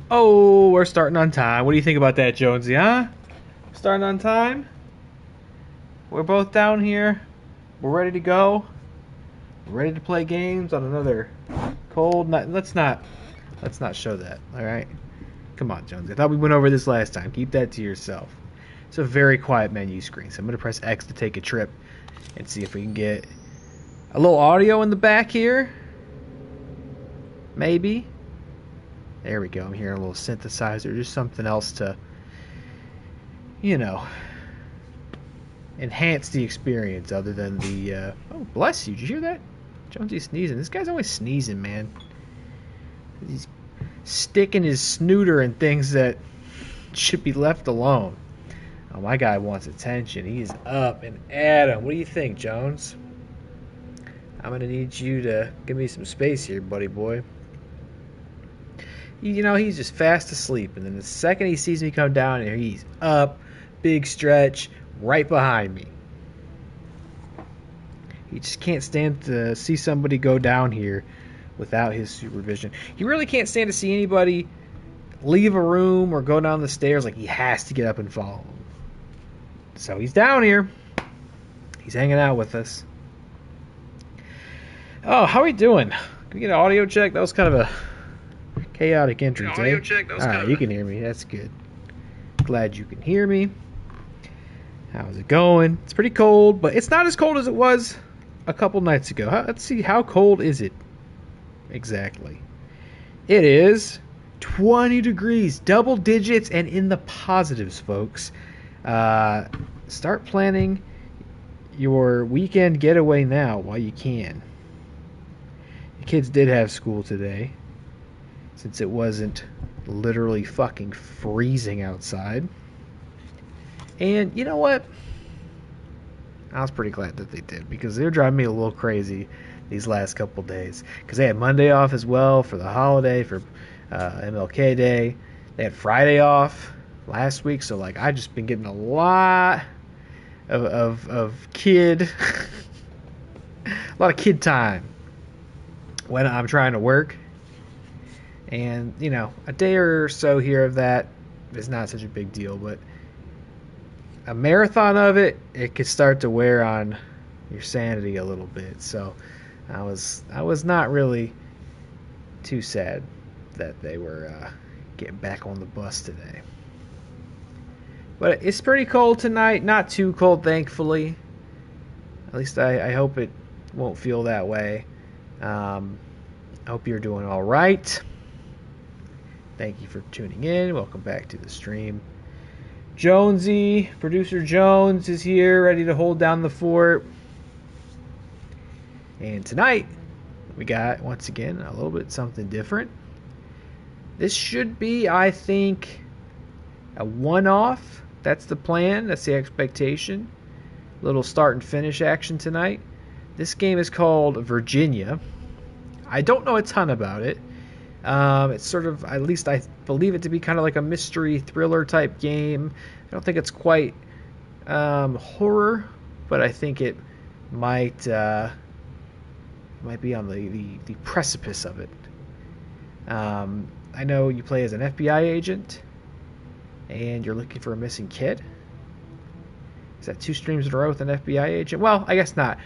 Oh, we're starting on time. What do you think about that, Jonesy, huh? Starting on time? We're both down here. We're ready to go. We're ready to play games on another cold night. Let's not show that, alright? Come on, Jonesy. I thought we went over this last time. Keep that to yourself. It's a very quiet menu screen, so I'm gonna press X to take a trip and see if we can get a little audio in the back here. Maybe. There we go. I'm hearing a little synthesizer, just something else to, you know, enhance the experience other than the, oh, bless you. Did you hear that? Jonesy sneezing. This guy's always sneezing, man. He's sticking his snooter in things that should be left alone. Oh, my guy wants attention. He's up and at him. What do you think, Jones? I'm going to need you to give me some space here, buddy boy. You know, he's just fast asleep. And then the second he sees me come down here, he's up, big stretch, right behind me. He just can't stand to see somebody go down here without his supervision. He really can't stand to see anybody leave a room or go down the stairs. Like, he has to get up and follow them. So he's down here. He's hanging out with us. Oh, how are we doing? Can we get an audio check? That was kind of a chaotic entrance, audio check? That was Alright, you can hear me. That's good. Glad you can hear me. How's it going? It's pretty cold, but it's not as cold as it was a couple nights ago. Let's see, how cold is it exactly? It is 20 degrees, double digits, and in the positives, folks. Start planning your weekend getaway now while you can. The kids did have school today, since it wasn't literally fucking freezing outside. And you know what? I was pretty glad that they did, because they're driving me a little crazy these last couple days. Because they had Monday off as well for the holiday, for MLK Day. They had Friday off last week, so like I've just been getting a lot of kid, a lot of kid time when I'm trying to work. And, you know, a day or so here of that is not such a big deal, but a marathon of it could start to wear on your sanity a little bit. So I was not really too sad that they were getting back on the bus today. But it's pretty cold tonight. Not too cold, thankfully. At least I hope it won't feel that way. I hope you're doing all right. Thank you for tuning in. Welcome back to the stream. Jonesy, producer Jones, is here, ready to hold down the fort. And tonight, we got, once again, a little bit something different. This should be, I think, a one-off. That's the plan. That's the expectation. Little start and finish action tonight. This game is called Virginia. I don't know a ton about it. It's sort of, at least I believe it to be kind of like a mystery thriller type game. I don't think it's quite horror, but I think it might be on the precipice of it. I know you play as an FBI agent, and you're looking for a missing kid. Is that 2 streams in a row with an FBI agent? Well, I guess not.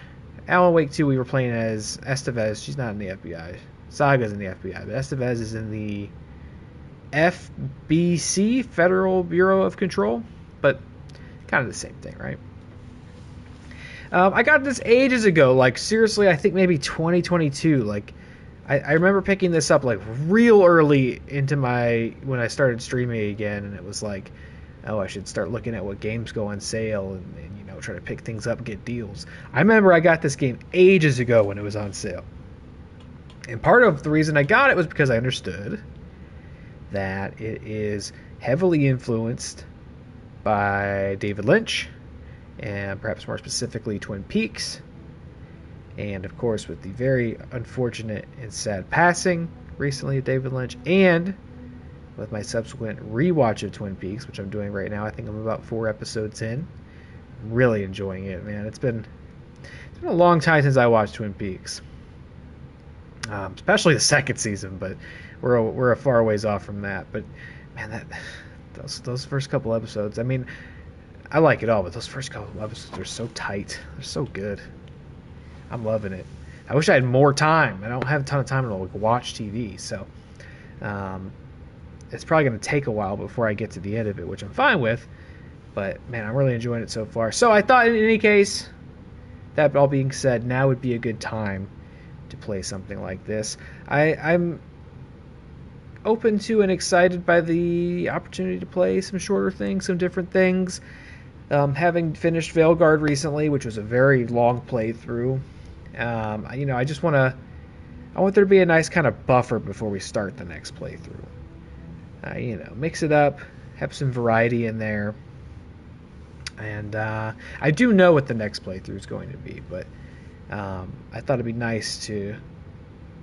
Alan Wake 2, we were playing as Estevez. She's not in the FBI. Saga's in the FBI, but Estevez is in the FBC, Federal Bureau of Control, but kind of the same thing, right? I got this ages ago, like seriously, I think maybe 2022. Like, I remember picking this up like real early into when I started streaming again, and it was like, oh, I should start looking at what games go on sale and you know, try to pick things up and get deals. I remember I got this game ages ago when it was on sale. And part of the reason I got it was because I understood that it is heavily influenced by David Lynch, and perhaps more specifically Twin Peaks. And of course, with the very unfortunate and sad passing recently of David Lynch, and with my subsequent rewatch of Twin Peaks, which I'm doing right now. I think I'm about 4 episodes in. I'm really enjoying it, man. It's been a long time since I watched Twin Peaks. Especially the second season, but we're a far ways off from that. But man, those first couple episodes. I mean, I like it all, but those first couple episodes are so tight. They're so good. I'm loving it. I wish I had more time. I don't have a ton of time to like, watch TV, so it's probably going to take a while before I get to the end of it, which I'm fine with. But man, I'm really enjoying it so far. So I thought, in any case, that all being said, now would be a good time to play something like this. I'm open to and excited by the opportunity to play some shorter things, some different things. Having finished Veilguard recently, which was a very long playthrough, I just want there to be a nice kind of buffer before we start the next playthrough. Mix it up, have some variety in there. And I do know what the next playthrough is going to be, but I thought it'd be nice to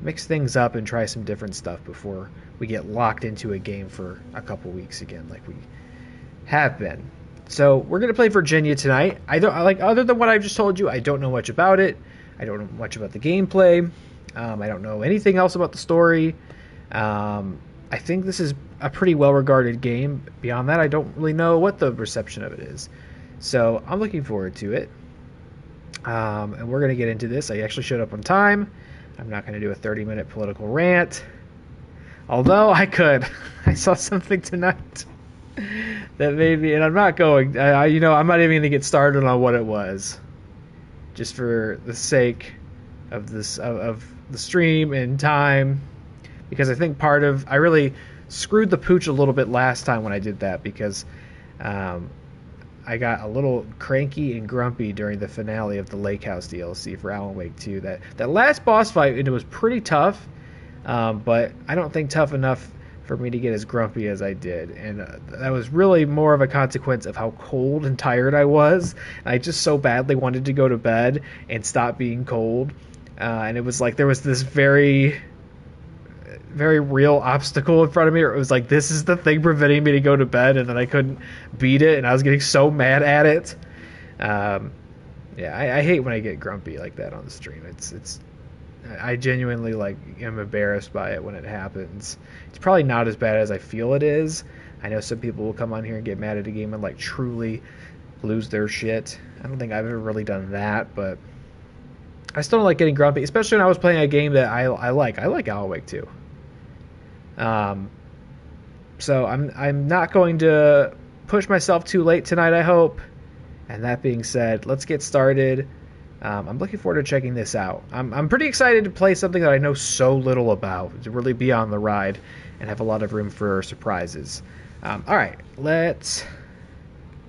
mix things up and try some different stuff before we get locked into a game for a couple weeks again, like we have been. So we're gonna play Virginia tonight. Other than what I've just told you, I don't know much about it. I don't know much about the gameplay. I don't know anything else about the story. I think this is a pretty well-regarded game. Beyond that, I don't really know what the reception of it is. So I'm looking forward to it. And we're going to get into this. I actually showed up on time. I'm not going to do a 30-minute political rant. Although I could. I saw something tonight that maybe, and I'm not going, I'm not even going to get started on what it was. Just for the sake of this, of the stream and time. Because I think I really screwed the pooch a little bit last time when I did that, because I got a little cranky and grumpy during the finale of the Lake House DLC for Alan Wake 2. That last boss fight, it was pretty tough, but I don't think tough enough for me to get as grumpy as I did. And that was really more of a consequence of how cold and tired I was. And I just so badly wanted to go to bed and stop being cold. And it was like there was this very, very real obstacle in front of me. It was like, this is the thing preventing me to go to bed, and then I couldn't beat it, and I was getting so mad at it. I hate when I get grumpy like that on the stream. I genuinely am embarrassed by it when it happens. It's probably not as bad as I feel it is. I know some people will come on here and get mad at a game and truly lose their shit. I don't think I've ever really done that, but I still don't like getting grumpy, especially when I was playing a game that I like. I like Alan Wake 2. So I'm not going to push myself too late tonight, I hope. And that being said, let's get started. I'm looking forward to checking this out. I'm pretty excited to play something that I know so little about, to really be on the ride and have a lot of room for surprises. All right, do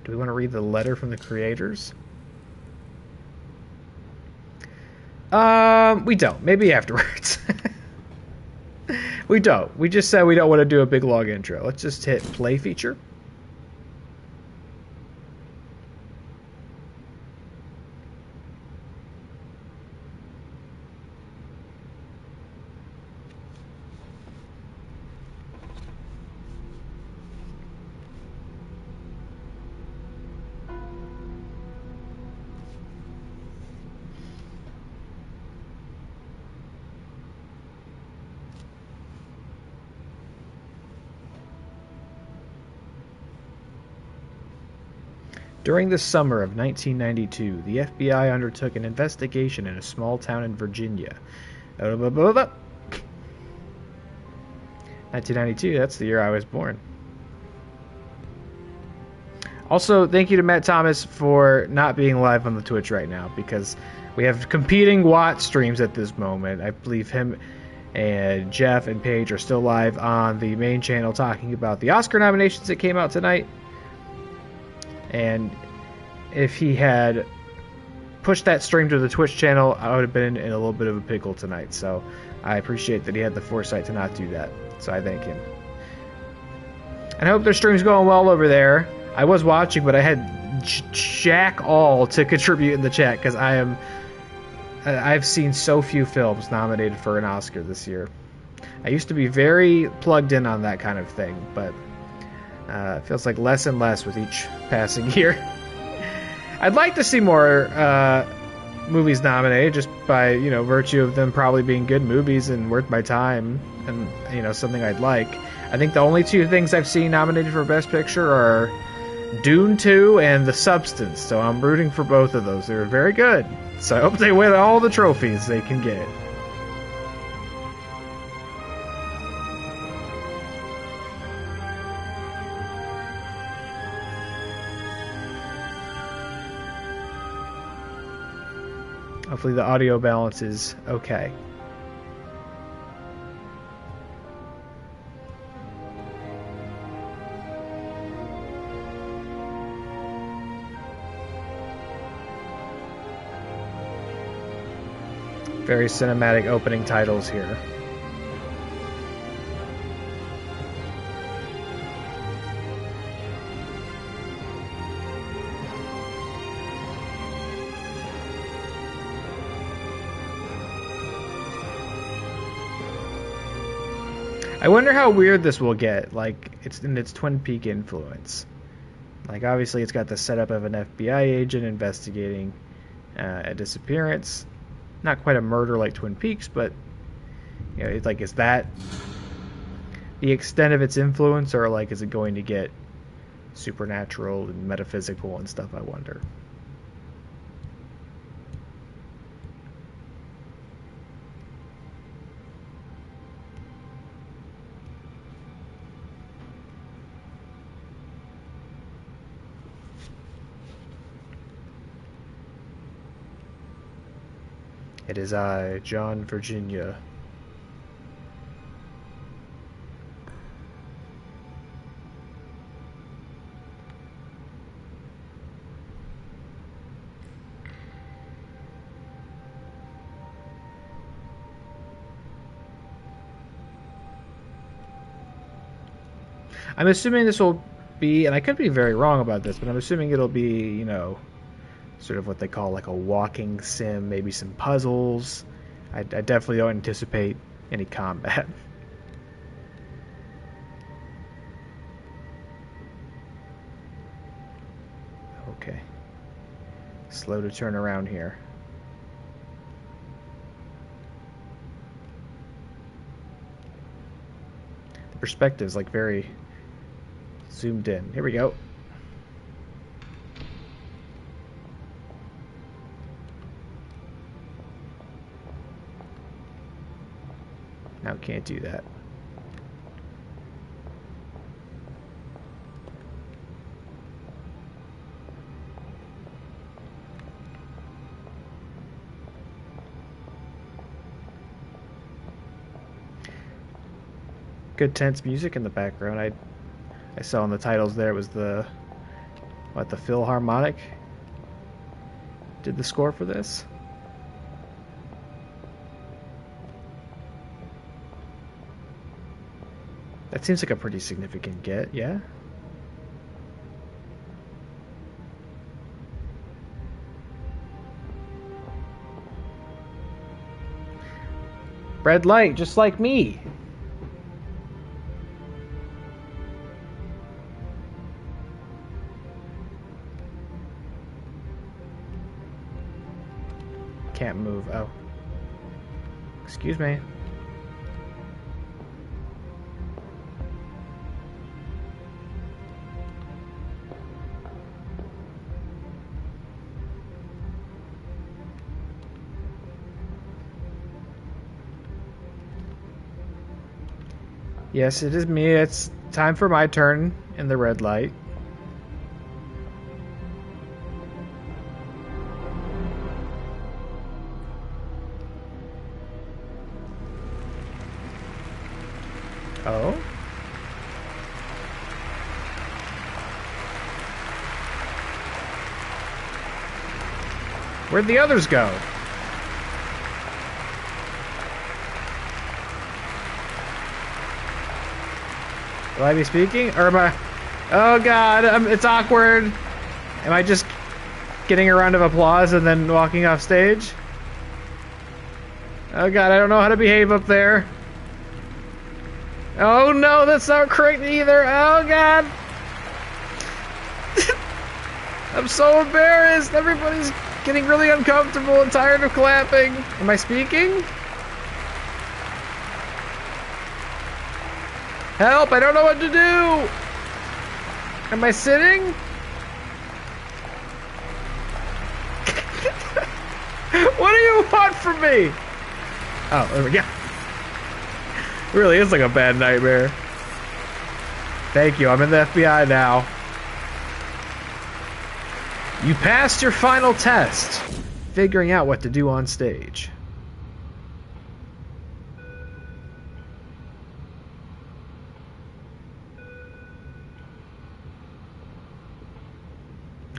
we want to read the letter from the creators? We don't. Maybe afterwards. We don't. We just said we don't want to do a big long intro. Let's just hit play feature. During the summer of 1992, the FBI undertook an investigation in a small town in Virginia. 1992, that's the year I was born. Also, thank you to Matt Thomas for not being live on the Twitch right now, because we have competing Watt streams at this moment. I believe him and Jeff and Paige are still live on the main channel talking about the Oscar nominations that came out tonight. And if he had pushed that stream to the Twitch channel, I would have been in a little bit of a pickle tonight. So I appreciate that he had the foresight to not do that. So I thank him. And I hope their stream's going well over there. I was watching, but I had jack all to contribute in the chat, because I've seen so few films nominated for an Oscar this year. I used to be very plugged in on that kind of thing, but it feels like less and less with each passing year. I'd like to see more movies nominated just by, you know, virtue of them probably being good movies and worth my time and, you know, something I'd like. I think the only two things I've seen nominated for Best Picture are Dune 2 and The Substance, so I'm rooting for both of those. They're very good, so I hope they win all the trophies they can get. Hopefully the audio balance is okay. Very cinematic opening titles here. I wonder how weird this will get, like, it's in its Twin Peak influence. Like, obviously it's got the setup of an FBI agent investigating a disappearance. Not quite a murder like Twin Peaks, but, you know, it's like, is that the extent of its influence, or, like, is it going to get supernatural and metaphysical and stuff, I wonder. It is I, John Virginia. I'm assuming this will be, and I could be very wrong about this, but I'm assuming it'll be, you know, sort of what they call like a walking sim, maybe some puzzles. I definitely don't anticipate any combat. Okay. Slow to turn around here. The perspective's like very zoomed in. Here we go. Now can't do that. Good tense music in the background. I saw in the titles there was the Philharmonic did the score for this. That seems like a pretty significant get, yeah? Red light, just like me. Can't move. Oh. Excuse me. Yes, it is me. It's time for my turn in the red light. Oh? Where'd the others go? Will I be speaking? Or am I... Oh god, it's awkward. Am I just getting a round of applause and then walking off stage? Oh god, I don't know how to behave up there. Oh no, that's not correct either. Oh god. I'm so embarrassed. Everybody's Getting really uncomfortable and tired of clapping. Am I speaking? Help, I don't know what to do. Am I sitting? What do you want from me? Oh, there we go. It really is like a bad nightmare. Thank you, I'm in the FBI now. You passed your final test, figuring out what to do on stage.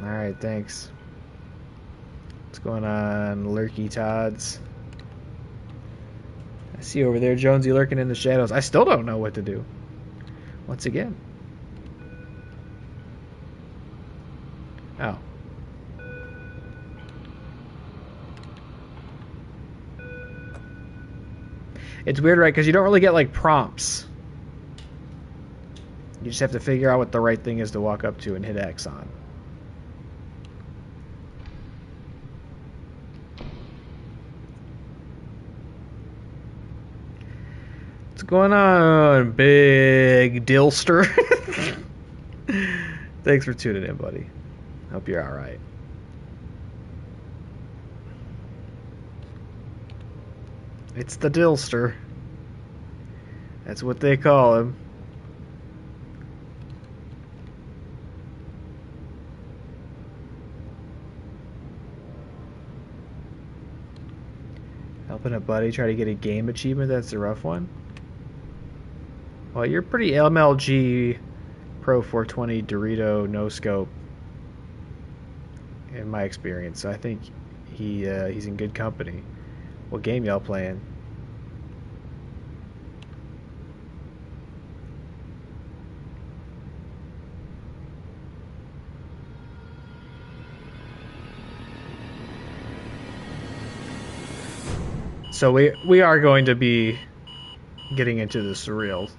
Alright, thanks. What's going on, Lurky Tods? I see you over there, Jonesy, lurking in the shadows. I still don't know what to do. Once again. Oh. It's weird, right? Because you don't really get, like, prompts. You just have to figure out what the right thing is to walk up to and hit X on. What's going on, big Dillster? Thanks for tuning in, buddy. Hope you're alright. It's the Dillster. That's what they call him. Helping a buddy try to get a game achievement, that's the rough one. Well, you're pretty MLG Pro 420 Dorito no scope in my experience. So I think he's in good company. What game y'all playing? So we are going to be getting into the surreal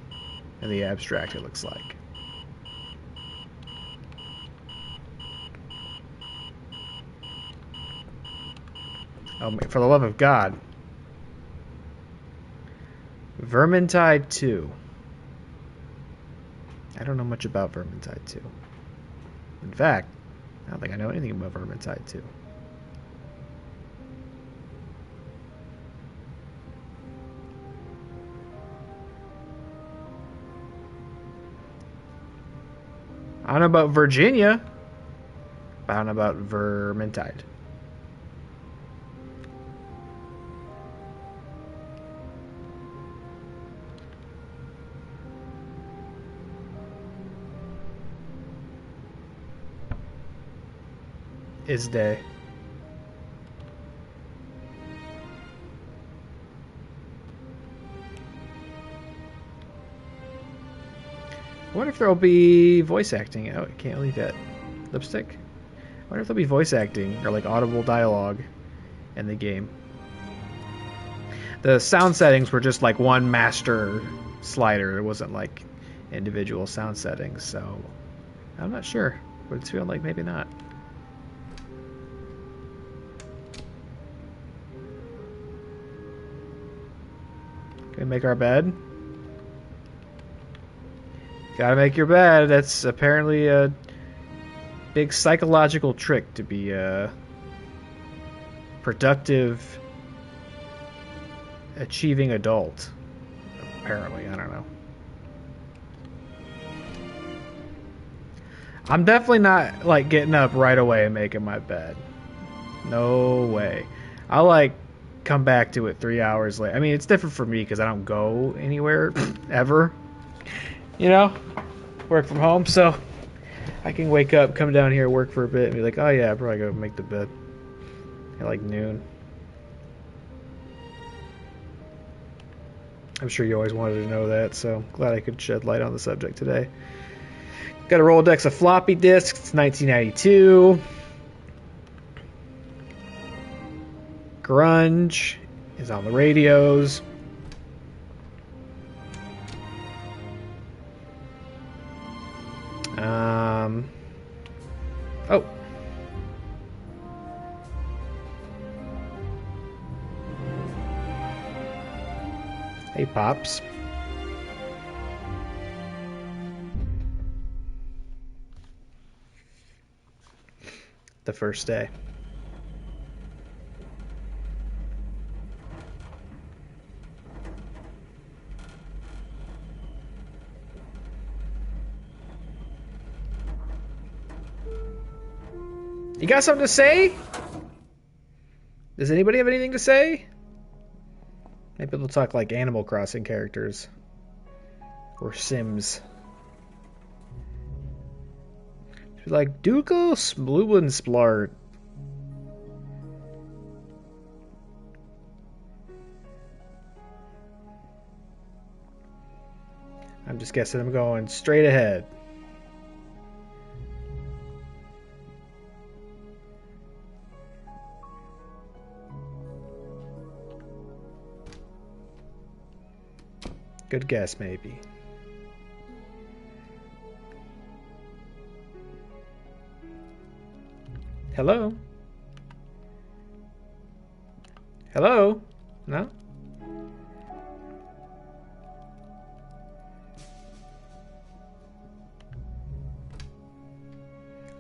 and the abstract, it looks like. Oh, for the love of God. Vermintide 2. I don't know much about Vermintide 2. In fact, I don't think I know anything about Vermintide 2. I don't know about Virginia, but I don't know about Vermintide. Is day. I wonder if there'll be voice acting. Oh, I can't leave that. Lipstick? I wonder if there'll be voice acting or like audible dialogue in the game. The sound settings were just like one master slider. It wasn't like individual sound settings, so I'm not sure. But it's feeling like maybe not. Can we make our bed? Gotta make your bed. That's apparently a big psychological trick to be a productive, achieving adult. Apparently, I don't know. I'm definitely not like getting up right away and making my bed. No way. I'll like come back to it 3 hours later. I mean, it's different for me because I don't go anywhere ever. You know, work from home, so I can wake up, come down here, work for a bit, and be like, oh yeah, I'll probably go make the bed at like noon. I'm sure you always wanted to know that, so glad I could shed light on the subject today. Got a Rolodex of floppy disks. It's 1992. Grunge is on the radios. Oh. Pops. The first day. You got something to say? Does anybody have anything to say? Maybe they'll talk like Animal Crossing characters. Or Sims. Like Dukel Spluwensplart. I'm just guessing I'm going straight ahead. Good guess, maybe. Hello? Hello? No?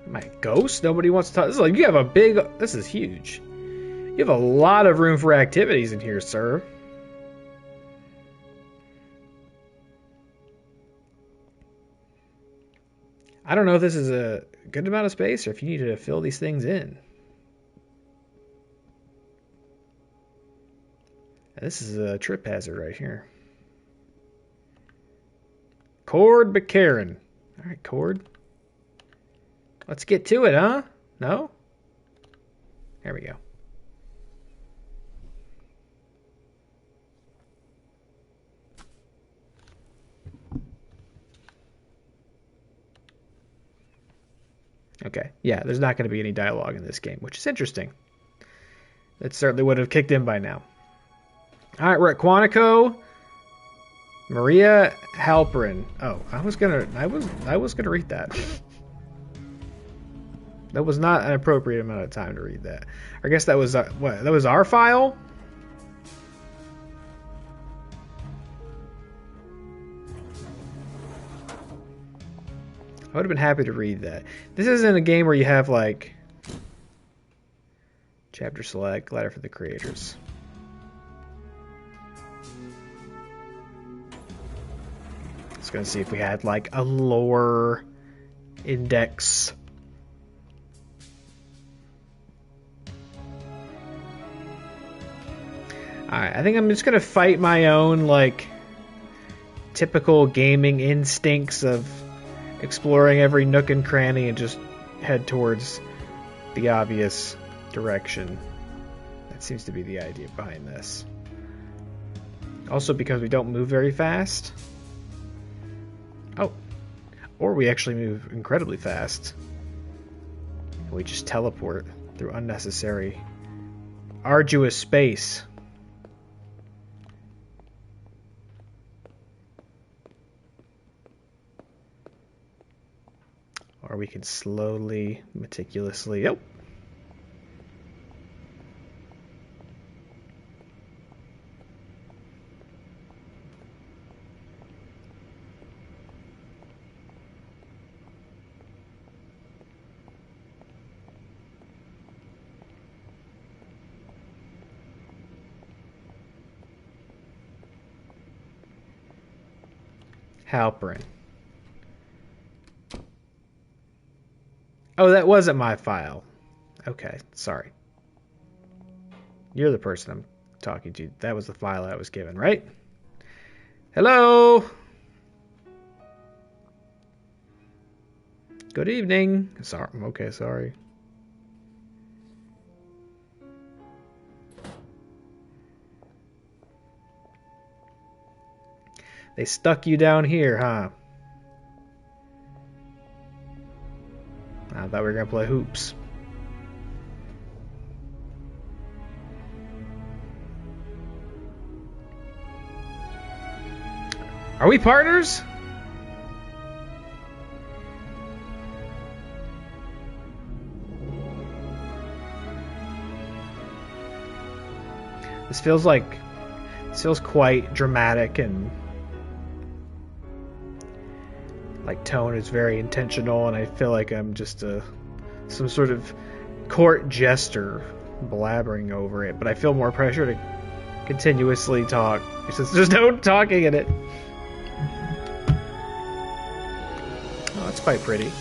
My ghost? Nobody wants to talk. This is like, you have a big... This is huge. You have a lot of room for activities in here, sir. I don't know if this is a good amount of space or if you need to fill these things in. This is a trip hazard right here. Cord McCarran. Alright, Cord. Let's get to it, huh? No? There we go. Okay, yeah, there's not going to be any dialogue in this game, which is interesting. It certainly would have kicked in by now. Alright, we're at Quantico. Maria Halperin. Oh, I was gonna read that. That was not an appropriate amount of time to read that. I guess that was what? That was our file? I would have been happy to read that. This isn't a game where you have like chapter select, letter for the creators. Just gonna see if we had like a lore index. Alright, I think I'm just gonna fight my own like typical gaming instincts of exploring every nook and cranny and just head towards the obvious direction. That seems to be the idea behind this. Also because we don't move very fast. Oh. Or we actually move incredibly fast. And we just teleport through unnecessary, arduous space. Or we can slowly, meticulously... Oh! Halperin. Oh, that wasn't my file. Okay, sorry. You're the person I'm talking to. That was the file I was given, right? Hello? Good evening. Sorry. Okay, sorry. They stuck you down here, huh? I thought we were going to play hoops. Are we partners? This feels quite dramatic, and like tone is very intentional, and I feel like I'm just some sort of court jester blabbering over it, but I feel more pressure to continuously talk since there's no talking in it. Oh, that's quite pretty.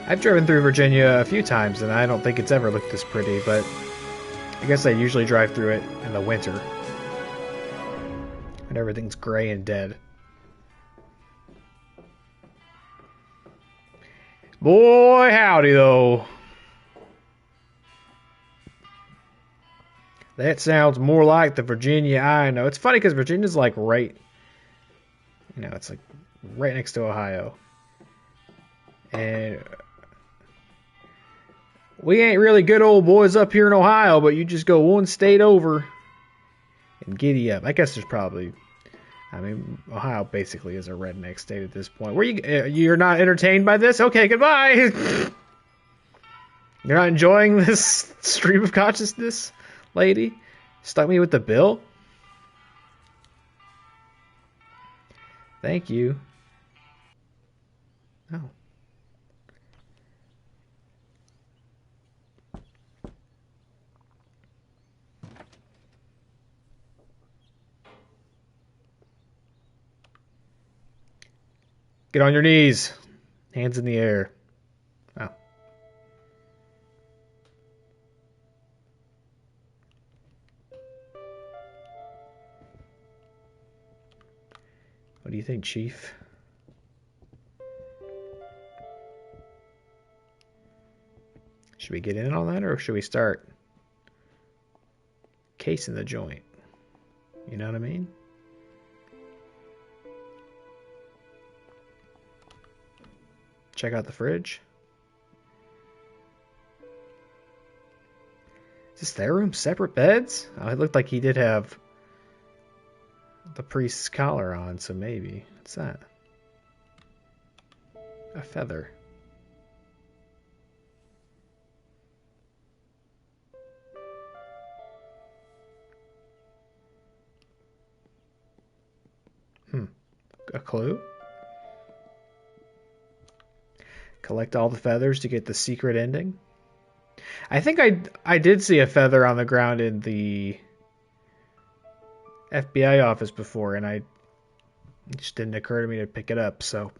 I've driven through Virginia a few times, and I don't think it's ever looked this pretty, but I guess I usually drive through it in the winter when everything's gray and dead. Boy, howdy, though. That sounds more like the Virginia I know. It's funny because Virginia's like right, it's like right next to Ohio. And we ain't really good old boys up here in Ohio, but you just go one state over and giddy up. I guess there's probably, Ohio basically is a redneck state at this point. You're not entertained by this? Okay, goodbye. You're not enjoying this stream of consciousness, lady? Stuck me with the bill? Thank you. Oh. Get on your knees. Hands in the air. Oh. What do you think, Chief? Should we get in on that, or should we start casing the joint? You know what I mean? Check out the fridge. Is this their room? Separate beds? Oh, it looked like he did have the priest's collar on, so maybe. What's that? A feather. A clue? Collect all the feathers to get the secret ending. I think I did see a feather on the ground in the FBI office before, and it just didn't occur to me to pick it up. So,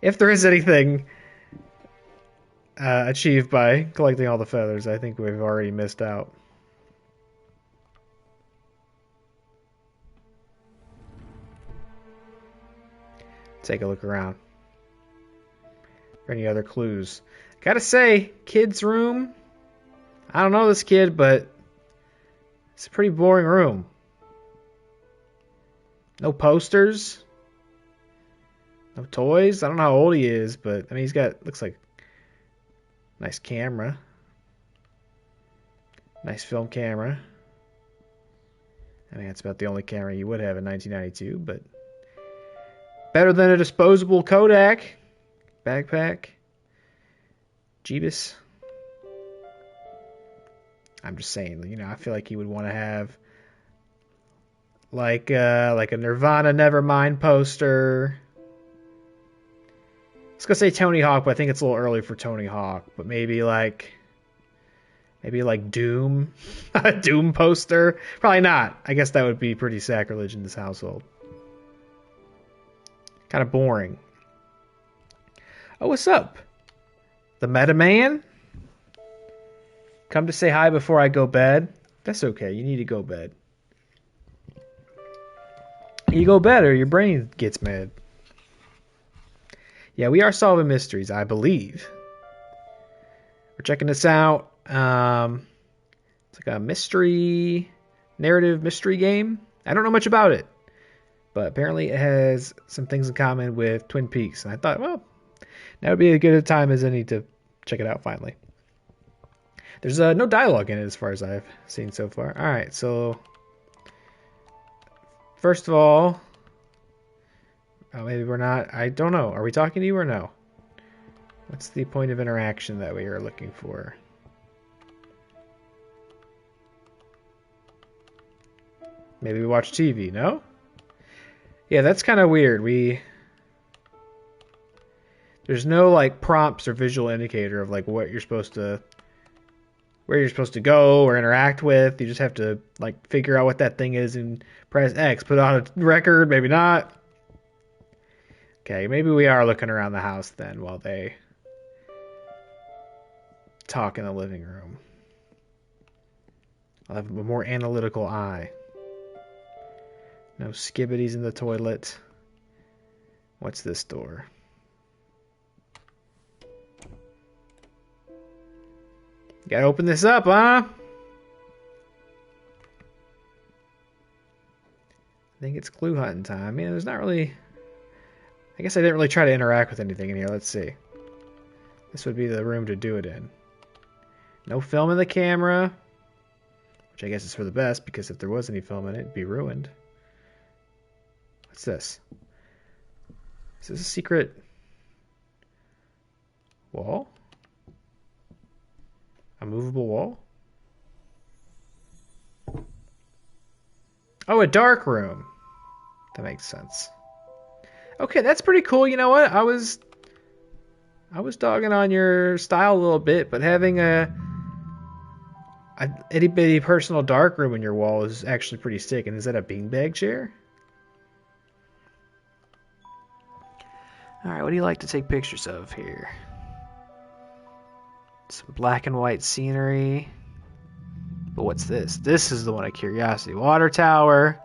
if there is anything achieved by collecting all the feathers, I think we've already missed out. Take a look around. Any other clues? Gotta say, kid's room. I don't know this kid, but it's a pretty boring room. No posters. No toys. I don't know how old he is, but he's got, looks like a nice camera. Nice film camera. That's about the only camera you would have in 1992, but better than a disposable Kodak backpack. Jeebus. I'm just saying, I feel like he would want to have like a Nirvana Nevermind poster. I was gonna say Tony Hawk, but I think it's a little early for Tony Hawk. But maybe like Doom, a Doom poster. Probably not. I guess that would be pretty sacrilege in this household. Kind of boring. Oh, what's up? The Meta Man? Come to say hi before I go bed? That's okay. You need to go bed. You go bed or your brain gets mad. Yeah, we are solving mysteries, I believe. We're checking this out. It's like a narrative mystery game. I don't know much about it, but apparently it has some things in common with Twin Peaks. And I thought, well, that would be as good a time as any to check it out finally. There's no dialogue in it as far as I've seen so far. All right, so first of all, Oh, maybe we're not. I don't know. Are we talking to you or no? What's the point of interaction that we are looking for? Maybe we watch TV, no? Yeah, that's kind of weird. There's no like prompts or visual indicator of like what you're supposed to where you're supposed to go or interact with. You just have to like figure out what that thing is and press X. Put on a record, maybe not. Okay, maybe we are looking around the house then while they talk in the living room. I'll have a more analytical eye. No skibbities in the toilet. What's this door? Gotta open this up, huh? I think it's clue hunting time. Man, there's not really... I guess I didn't really try to interact with anything in here. Let's see. This would be the room to do it in. No film in the camera. Which I guess is for the best, because if there was any film in it, it'd be ruined. What's this? Is this a secret wall? A movable wall? Oh, a dark room. That makes sense. Okay, that's pretty cool. You know what? I was dogging on your style a little bit, but having a itty bitty personal dark room in your wall is actually pretty sick. And is that a beanbag chair? Alright, what do you like to take pictures of here? Some black and white scenery. But what's this? This is the one of curiosity. Water tower.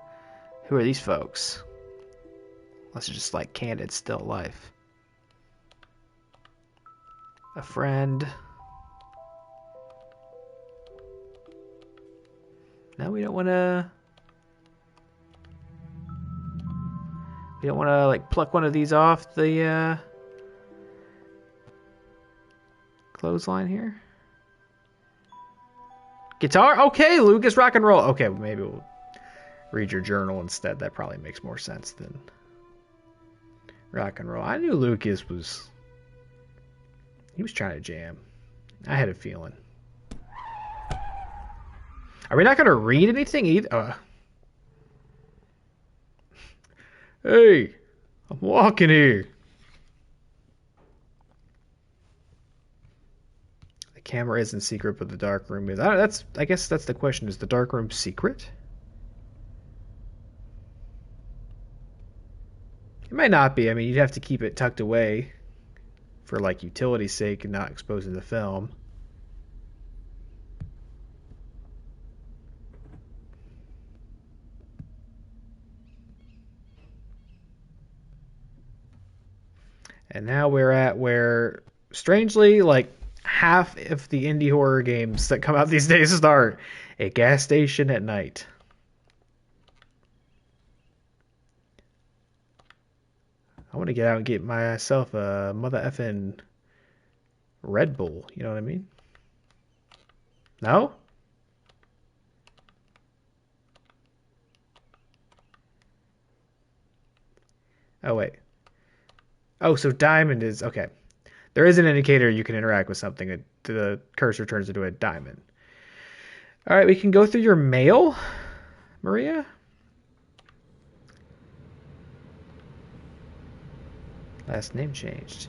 Who are these folks? Unless it's just like candid still life. A friend. No, we don't want to... We don't want to like pluck one of these off the clothesline here. Guitar? Okay, Lucas, rock and roll. Okay, maybe we'll read your journal instead. That probably makes more sense than rock and roll. I knew Lucas was... He was trying to jam. I had a feeling. Are we not going to read anything either? Hey, I'm walking here. The camera isn't secret, but the dark room is. I guess that's the question. Is the dark room secret? It might not be. I mean, you'd have to keep it tucked away for like utility's sake and not exposing the film. And now we're at where, strangely, like half of the indie horror games that come out these days start. A gas station at night. I want to get out and get myself a mother effing Red Bull. You know what I mean? No? Oh, wait. Oh, so diamond is... Okay. There is an indicator you can interact with something. The cursor turns into a diamond. All right, we can go through your mail, Maria. Last name changed.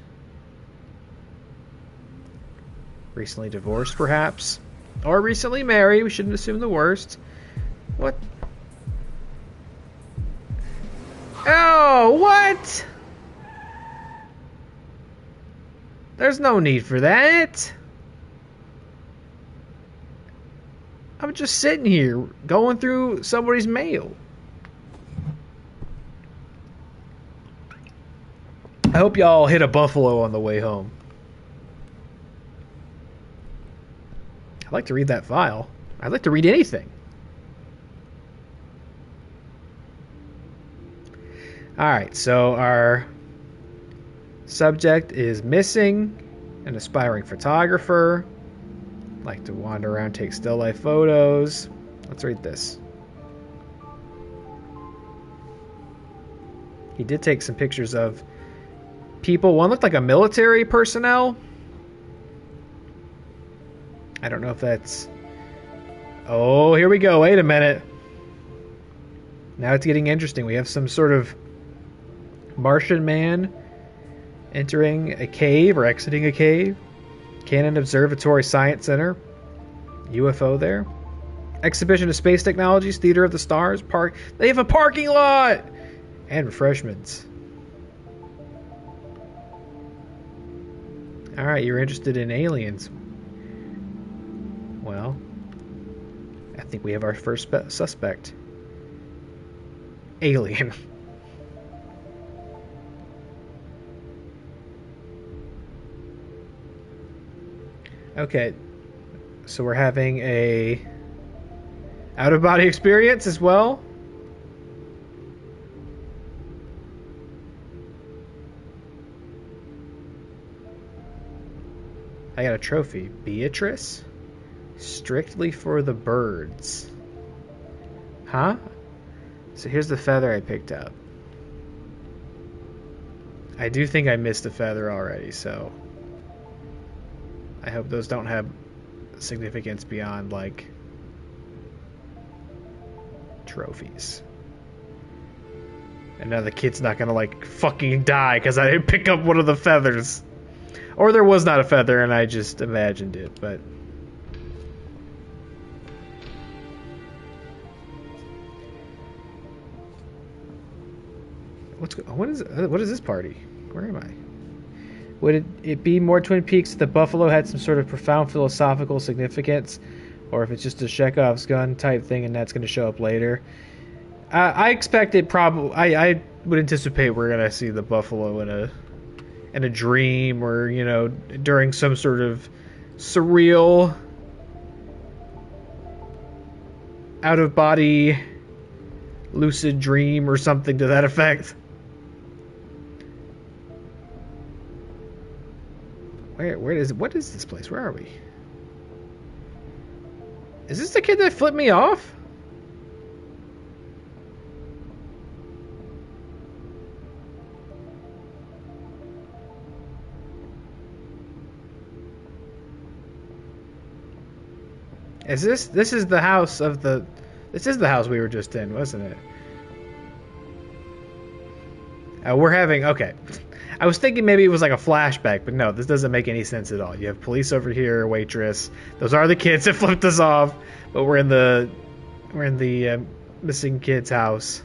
Recently divorced, perhaps. Or recently married. We shouldn't assume the worst. What? Oh, what? There's no need for that. I'm just sitting here going through somebody's mail. I hope y'all hit a buffalo on the way home. I'd like to read that file. I'd like to read anything. Alright, so our subject is missing, an aspiring photographer, like to wander around, take still life photos. Let's read this. He did take some pictures of people. One looked like a military personnel. I don't know if that's... Oh, here we go. Wait a minute. Now it's getting interesting. We have some sort of Martian man entering a cave or exiting a cave. Cannon Observatory Science Center. UFO there. Exhibition of Space Technologies, Theater of the Stars. Park. They have a parking lot! And refreshments. Alright, you're interested in aliens. Well, I think we have our first suspect. Alien. Okay, so we're having a out-of-body experience as well. I got a trophy. Beatrice? Strictly for the birds. Huh? So here's the feather I picked up. I do think I missed a feather already, so I hope those don't have significance beyond, like, trophies. And now the kid's not gonna, like, fucking die because I didn't pick up one of the feathers. Or there was not a feather and I just imagined it, but... What is this party? Where am I? Would it be more Twin Peaks if the buffalo had some sort of profound philosophical significance, or if it's just a Chekhov's gun type thing and that's going to show up later? I expect it probably. I would anticipate we're going to see the buffalo in a dream, or during some sort of surreal, out of body, lucid dream or something to that effect. What is this place? Where are we? Is this the kid that flipped me off? This is the house of the... This is the house we were just in, wasn't it? We're having... Okay. I was thinking maybe it was like a flashback, but no, this doesn't make any sense at all. You have police over here, waitress. Those are the kids that flipped us off, but we're in the missing kid's house.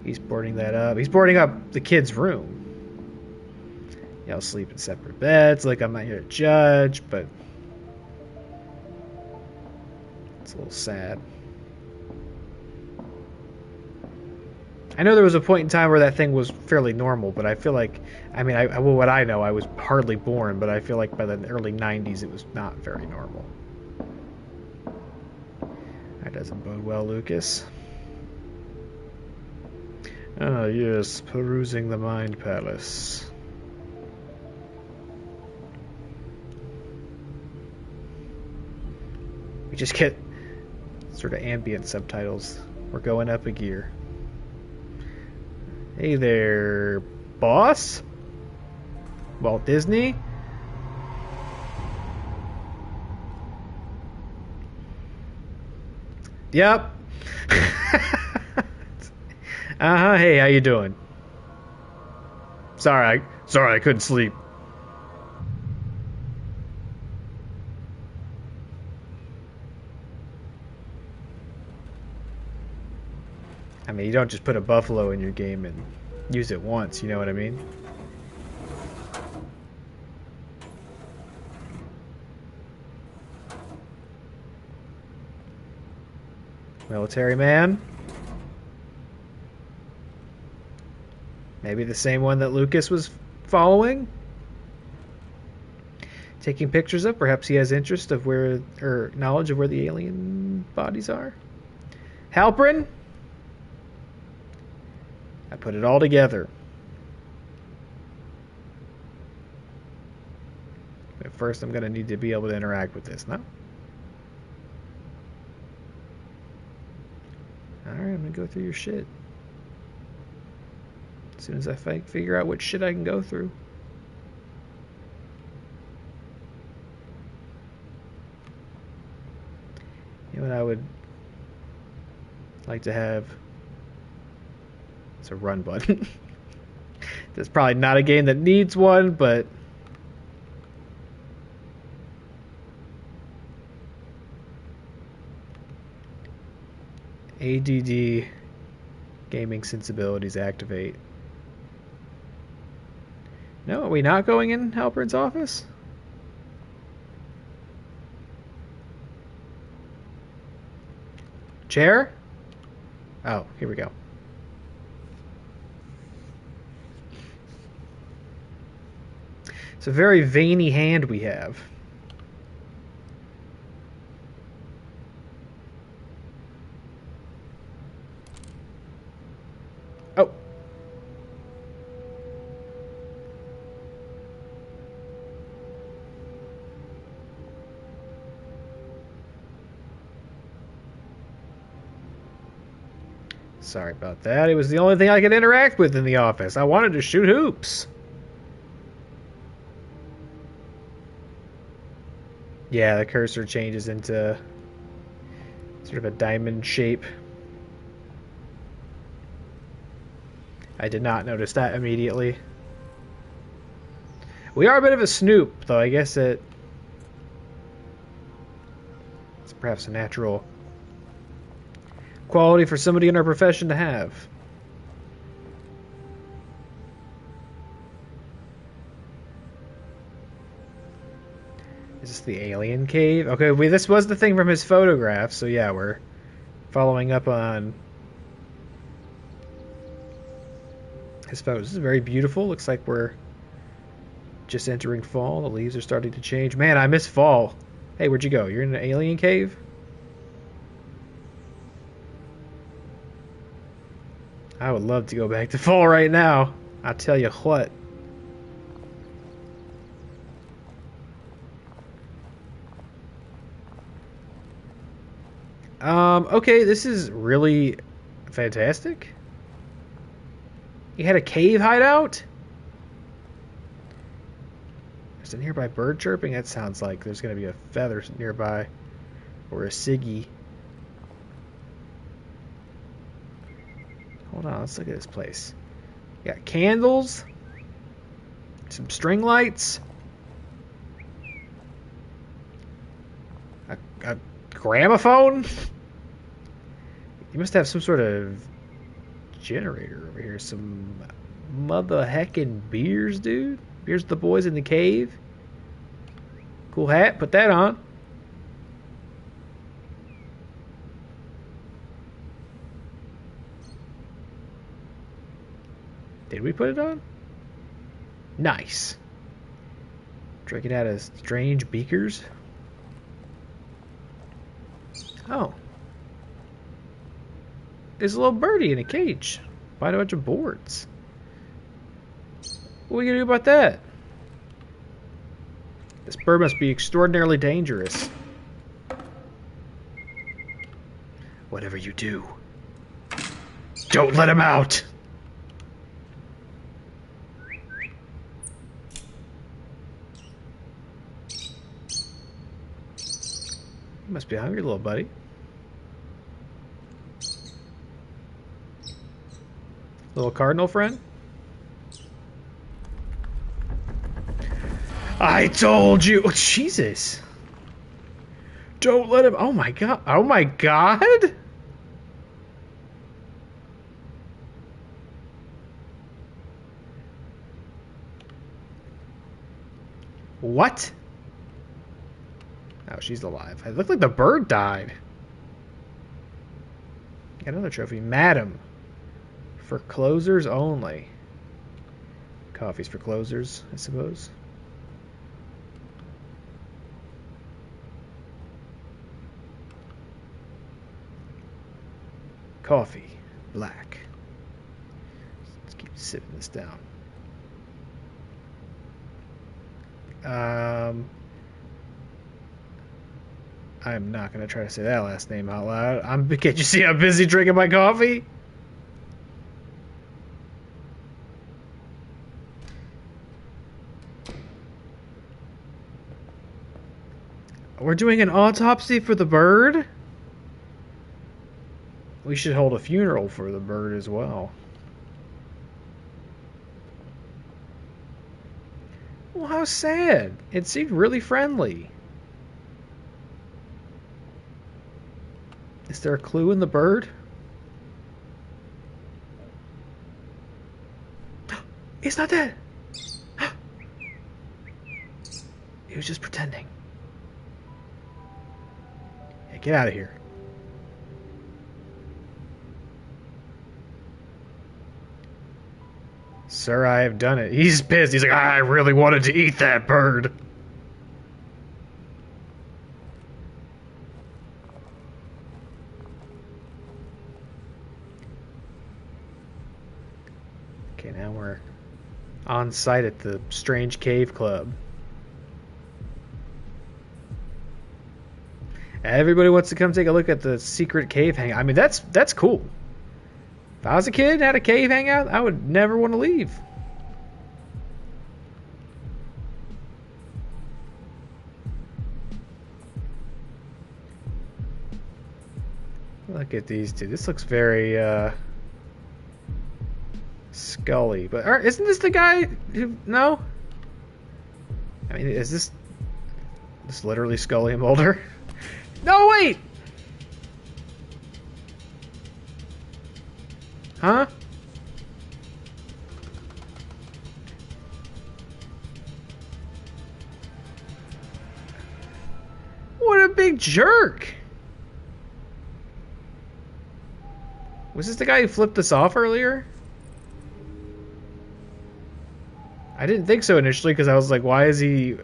He's boarding that up. He's boarding up the kid's room. Y'all sleep in separate beds. Like, I'm not here to judge, but it's a little sad. I know there was a point in time where that thing was fairly normal, but I feel like, I mean, what I know, I was hardly born, but I feel like by the early 90s it was not very normal. That doesn't bode well, Lucas. Ah, yes, perusing the Mind Palace. We just get sort of ambient subtitles. We're going up a gear. Hey there, boss? Walt Disney? Yep. Uh-huh, hey, how you doing? Sorry, I couldn't sleep. I mean, you don't just put a buffalo in your game and use it once, you know what I mean? Military man? Maybe the same one that Lucas was following? Taking pictures of? Perhaps he has interest of where, or knowledge of where the alien bodies are? Halprin? I put it all together. But first I'm going to need to be able to interact with this, no? go through your shit. As soon as I figure out which shit I can go through. You know what I would like to have? It's a run button. That's probably not a game that needs one, but ADD gaming sensibilities activate. No, are we not going in Halpern's office? Chair? Oh, here we go. It's a very veiny hand we have. Oh. Sorry about that. It was the only thing I could interact with in the office. I wanted to shoot hoops. Yeah, the cursor changes into sort of a diamond shape. I did not notice that immediately. We are a bit of a snoop, though I guess it's perhaps a natural quality for somebody in our profession to have. Is this the alien cave? Okay, this was the thing from his photograph, so yeah, we're following up on his photos. This is very beautiful. Looks like we're just entering fall. The leaves are starting to change. Man, I miss fall. Hey, where'd you go? You're in an alien cave? I would love to go back to fall right now. I'll tell you what. Okay, this is really fantastic. You had a cave hideout? There's a nearby bird chirping. That sounds like there's going to be a feather nearby. Or a ciggy. Hold on, let's look at this place. You got candles. Some string lights. A gramophone? You must have some sort of generator over here. Some mother heckin' beers, dude. Beers with the boys in the cave. Cool hat. Put that on. Did we put it on? Nice. Drinking out of strange beakers. Oh. There's a little birdie in a cage. Find a bunch of boards. What are we gonna do about that? This bird must be extraordinarily dangerous. Whatever you do, don't let him out! You must be hungry, little buddy. Little cardinal friend? I told you! Oh, Jesus! Don't let him... Oh my god! Oh my god! What? Oh, she's alive. It looked like the bird died. Got another trophy. Madam. For closers only. Coffee's for closers, I suppose. Coffee. Black. Let's keep sipping this down. I'm not gonna try to say that last name out loud. Can't you see I'm busy drinking my coffee? We're doing an autopsy for the bird? We should hold a funeral for the bird as well. Well, how sad. It seemed really friendly. Is there a clue in the bird? He's not dead. He was just pretending. Hey, get out of here. Sir, I have done it. He's pissed. He's like, I really wanted to eat that bird. Okay, now we're on site at the Strange Cave Club. Everybody wants to come take a look at the secret cave hangout. I mean, that's cool. If I was a kid and had a cave hangout, I would never want to leave. Look at these two. This looks very Scully, but isn't this the guy who? No. I mean, is this literally Scully and Mulder? No, wait. Huh? What a big jerk. Was this the guy who flipped us off earlier? I didn't think so initially because I was like, why is he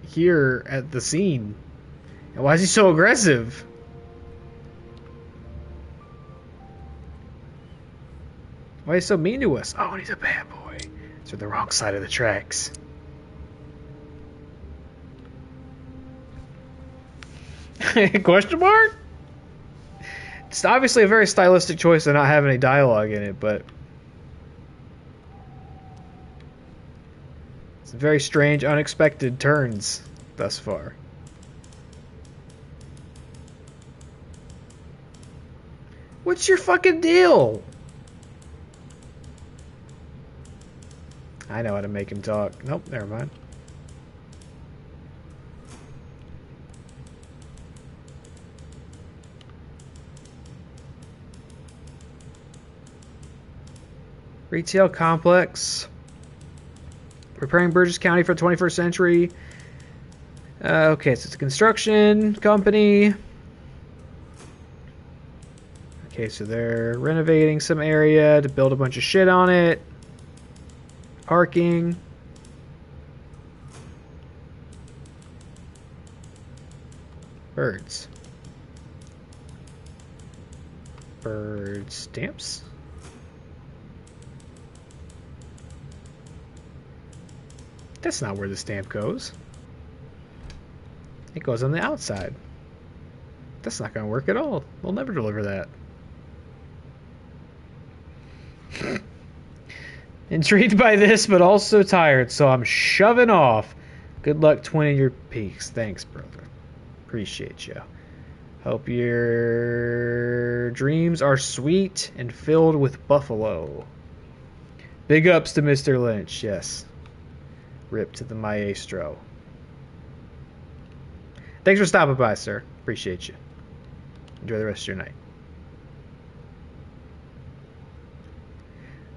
here at the scene? And why is he so aggressive? Why is he so mean to us? Oh, and he's a bad boy. It's on the wrong side of the tracks. Question mark? It's obviously a very stylistic choice to not have any dialogue in it, but it's very strange, unexpected turns thus far. What's your fucking deal? I know how to make him talk. Nope, never mind. Retail complex. Preparing Burgess County for the 21st century. Okay, so it's a construction company. Okay, so they're renovating some area to build a bunch of shit on it. Parking. Birds. Bird stamps. That's not where the stamp goes. It goes on the outside. That's not going to work at all. We'll never deliver that. Intrigued by this, but also tired, so I'm shoving off. Good luck twinning your peaks. Thanks, brother. Appreciate you. Hope your dreams are sweet and filled with buffalo. Big ups to Mr. Lynch, yes. Rip to the maestro. Thanks for stopping by, sir. Appreciate you. Enjoy the rest of your night.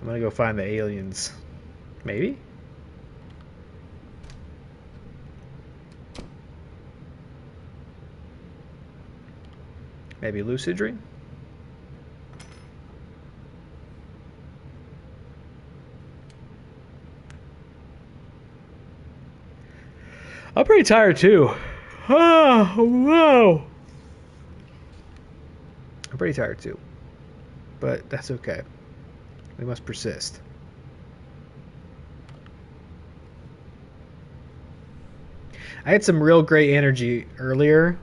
I'm gonna go find the aliens. Maybe? Maybe lucid dream? I'm pretty tired too. Oh, whoa. I'm pretty tired too. But that's okay. We must persist. I had some real great energy earlier.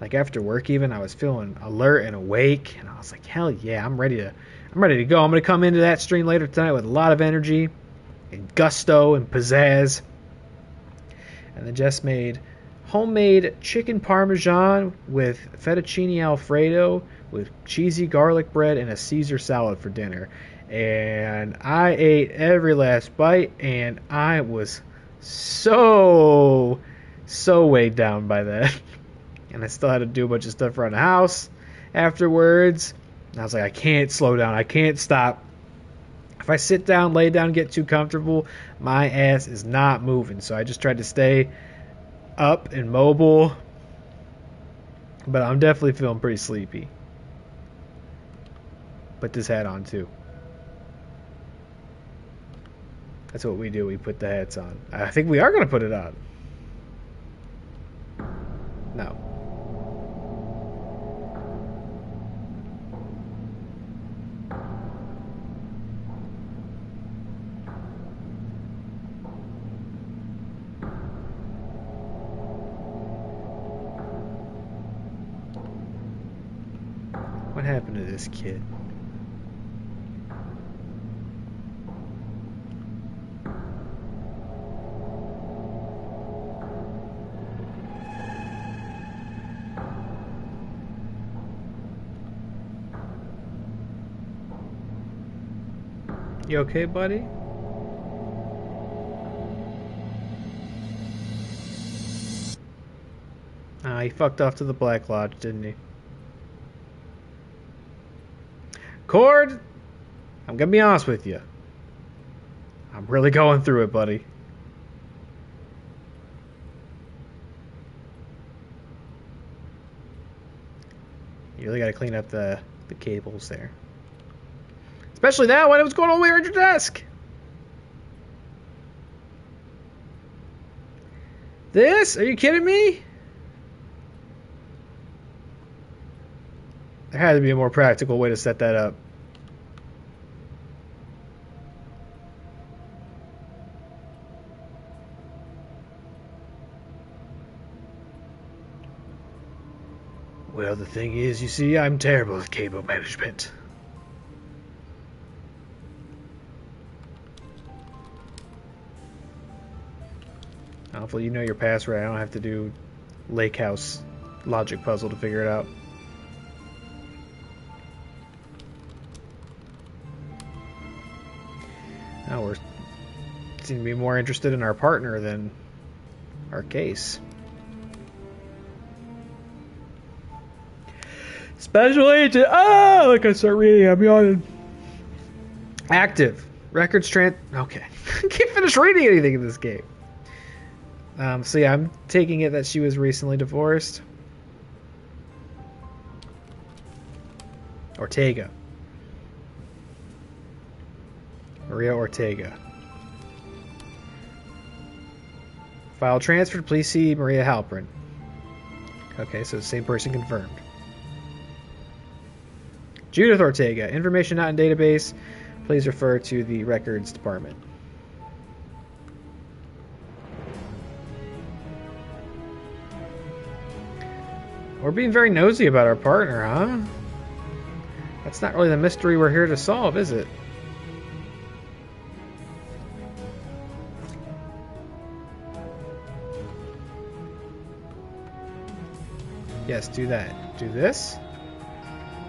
Like after work even, I was feeling alert and awake, and I was like, hell yeah, I'm ready to go. I'm gonna come into that stream later tonight with a lot of energy and gusto and pizzazz. And then Jess made homemade chicken parmesan with fettuccine alfredo with cheesy garlic bread and a Caesar salad for dinner. And I ate every last bite, and I was so weighed down by that. And I still had to do a bunch of stuff around the house afterwards. And I was like, I can't slow down. I can't stop. If I sit down, lay down, get too comfortable, my ass is not moving. So I just tried to stay up and mobile. But I'm definitely feeling pretty sleepy. Put this hat on too. That's what we do. We put the hats on. I think we are going to put it on. No. What happened to this kid? You okay, buddy? He fucked off to the Black Lodge, didn't he? Cord, I'm gonna be honest with you. I'm really going through it, buddy. You really gotta clean up the cables there. Especially that one, it was going all the way around your desk. This? Are you kidding me? There had to be a more practical way to set that up. Well, the thing is, you see, I'm terrible with cable management. Hopefully you know your password. I don't have to do Lake House logic puzzle to figure it out. Now we seem to be more interested in our partner than our case. Special agent. Ah, look, I start reading. I'm yawning. Active records Okay, I can't finish reading anything in this game. So yeah, I'm taking it that she was recently divorced. Ortega. Maria Ortega. File transferred. Please see Maria Halprin. Okay, so the same person confirmed. Judith Ortega. Information not in database. Please refer to the records department. We're being very nosy about our partner, huh? That's not really the mystery we're here to solve, is it? Yes, do that. Do this.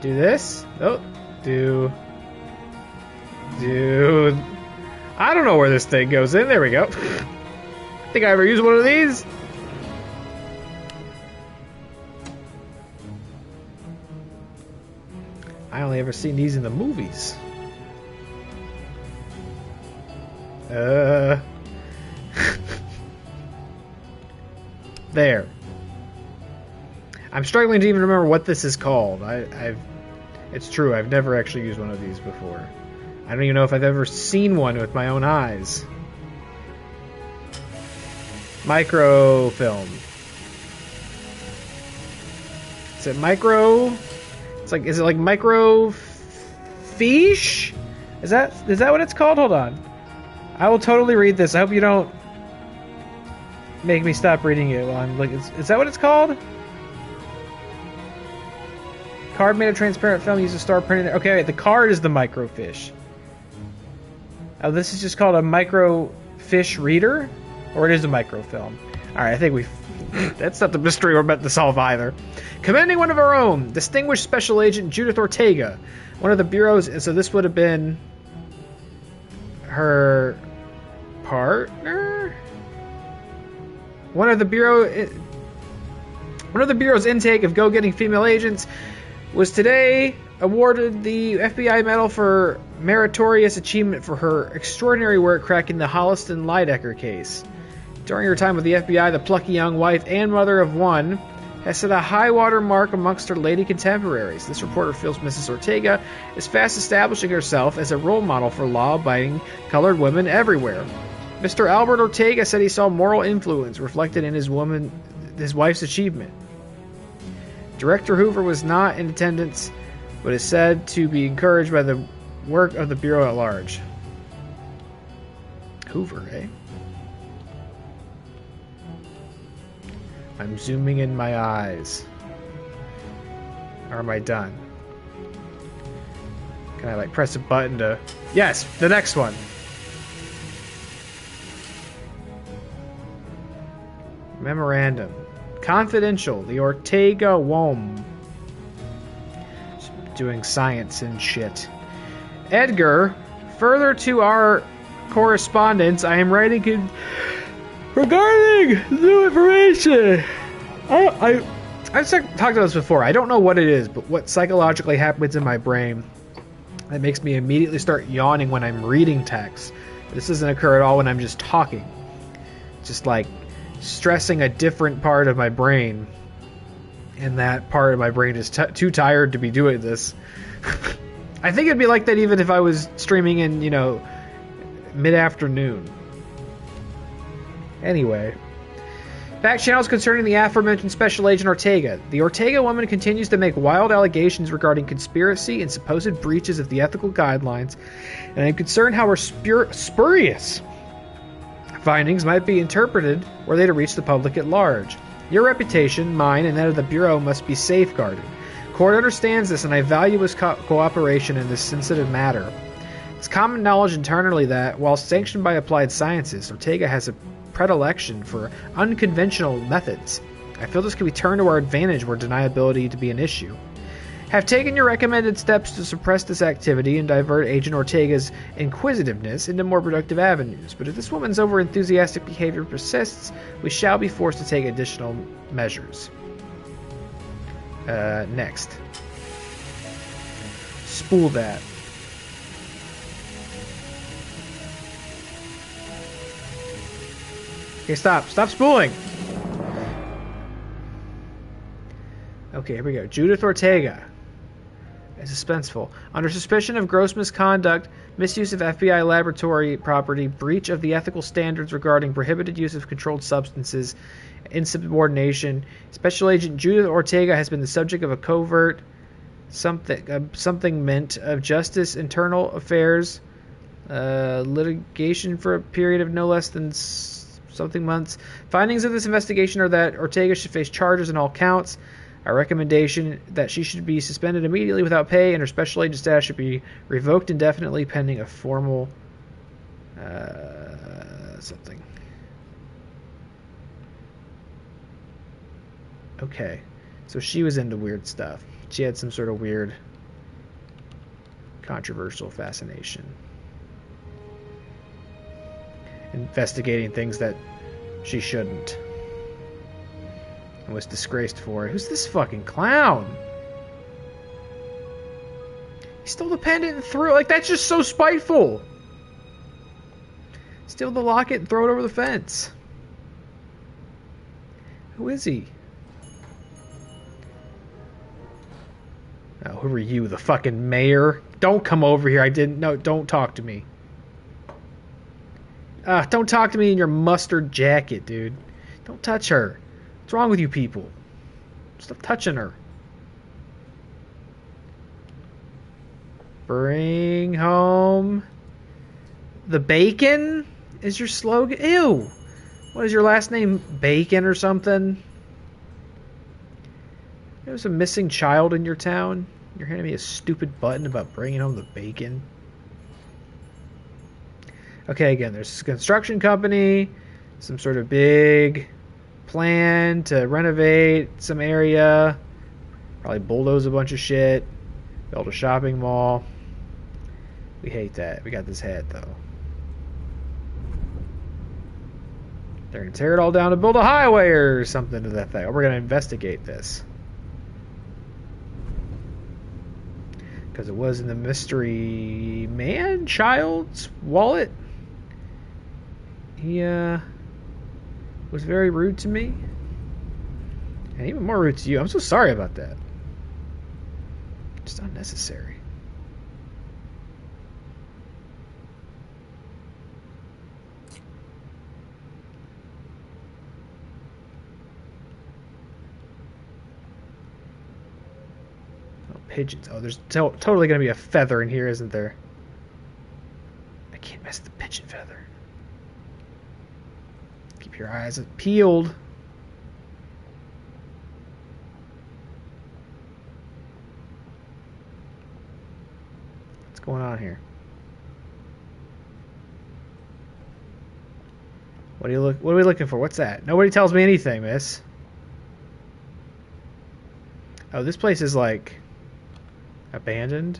Do this. Oh, do. I don't know where this thing goes in. There we go. Think I ever used one of these? I only ever seen these in the movies. There. I'm struggling to even remember what this is called. It's true, I've never actually used one of these before. I don't even know if I've ever seen one with my own eyes. Microfilm. Is it micro? It's like, is it like microfiche? Is that what it's called? Hold on. I will totally read this. I hope you don't make me stop reading it while I'm like, is that what it's called? Card made of transparent film uses star printed. Okay, wait, the card is the microfiche. Oh, this is just called a microfiche reader? Or it is a microfilm. Alright, I think we've... That's not the mystery we're meant to solve either. Commending one of our own, Distinguished Special Agent Judith Ortega. One of the bureau's... So this would have been... her... partner? One of the bureau's intake of go-getting female agents was today awarded the FBI Medal for Meritorious Achievement for her extraordinary work cracking the Holliston Lydecker case. During her time with the FBI, the plucky young wife and mother of one has set a high-water mark amongst her lady contemporaries. This reporter feels Mrs. Ortega is fast establishing herself as a role model for law-abiding colored women everywhere. Mr. Albert Ortega said he saw moral influence reflected in his wife's achievement. Director Hoover was not in attendance, but is said to be encouraged by the work of the Bureau at large. Hoover, eh? I'm zooming in my eyes. Or am I done? Can I, like, press a button to... Yes! The next one! Memorandum. Confidential. The Ortega Wom. Doing science and shit. Edgar, further to our correspondence, I am writing regarding new information. I've talked about this before. I don't know what it is, but what psychologically happens in my brain that makes me immediately start yawning when I'm reading text. This doesn't occur at all when I'm just talking. Just like stressing a different part of my brain, and that part of my brain is too tired to be doing this. I think it'd be like that even if I was streaming in, you know, mid-afternoon. Anyway. Back channels concerning the aforementioned Special Agent Ortega. The Ortega woman continues to make wild allegations regarding conspiracy and supposed breaches of the ethical guidelines, and I'm concerned how her spurious findings might be interpreted were they to reach the public at large. Your reputation, mine, and that of the Bureau must be safeguarded. Court understands this, and I value his cooperation in this sensitive matter. It's common knowledge internally that, while sanctioned by applied sciences, Ortega has a predilection for unconventional methods. I feel this can be turned to our advantage were deniability to be an issue. Have taken your recommended steps to suppress this activity and divert Agent Ortega's inquisitiveness into more productive avenues, but if this woman's overenthusiastic behavior persists, we shall be forced to take additional measures. Next. Spool that. Okay, stop. Stop spooling! Okay, here we go. Judith Ortega. Suspenseful. Under suspicion of gross misconduct, misuse of FBI laboratory property, breach of the ethical standards regarding prohibited use of controlled substances, insubordination, Special Agent Judith Ortega has been the subject of a covert something meant of Justice Internal Affairs litigation for a period of no less than something months. Findings of this investigation are that Ortega should face charges on all counts. Our recommendation that she should be suspended immediately without pay, and her special agent status should be revoked indefinitely pending a formal something. Okay, so she was into weird stuff. She had some sort of weird, controversial fascination. Investigating things that she shouldn't. And was disgraced for it. Who's this fucking clown? He stole the pendant and threw it. Like, that's just so spiteful. Steal the locket and throw it over the fence. Who is he? Oh, who are you? The fucking mayor? Don't come over here. I didn't know. Don't talk to me. Don't talk to me in your mustard jacket, dude. Don't touch her. What's wrong with you people? Stop touching her. Bring home the bacon is your slogan. Ew. What is your last name? Bacon or something? There's a missing child in your town. You're handing me a stupid button about bringing home the bacon. Okay, again, there's a construction company, some sort of big plan to renovate some area, probably bulldoze a bunch of shit, build a shopping mall. We hate that. We got this head, though. They're going to tear it all down to build a highway or something to that effect. We're going to investigate this. Because it was in the mystery man child's wallet. He was very rude to me. And even more rude to you. I'm so sorry about that. Just unnecessary. Pigeons. Oh, there's totally going to be a feather in here, isn't there? I can't miss the pigeon feather. Keep your eyes peeled. What's going on here? What are we looking for? What's that? Nobody tells me anything, miss. Oh, this place is like abandoned.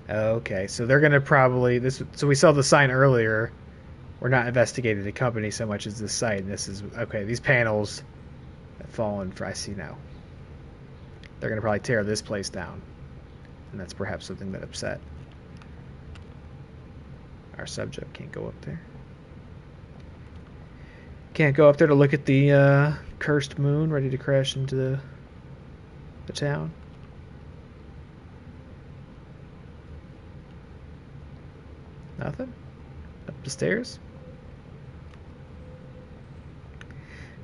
Okay, so they're gonna probably this. So we saw the sign earlier. We're not investigating the company so much as the site. And this is okay. These panels have fallen. I see now. They're gonna probably tear this place down, and that's perhaps something that upset our subject. Can't go up there. Can't go up there to look at the cursed moon ready to crash into the town. Nothing? Up the stairs?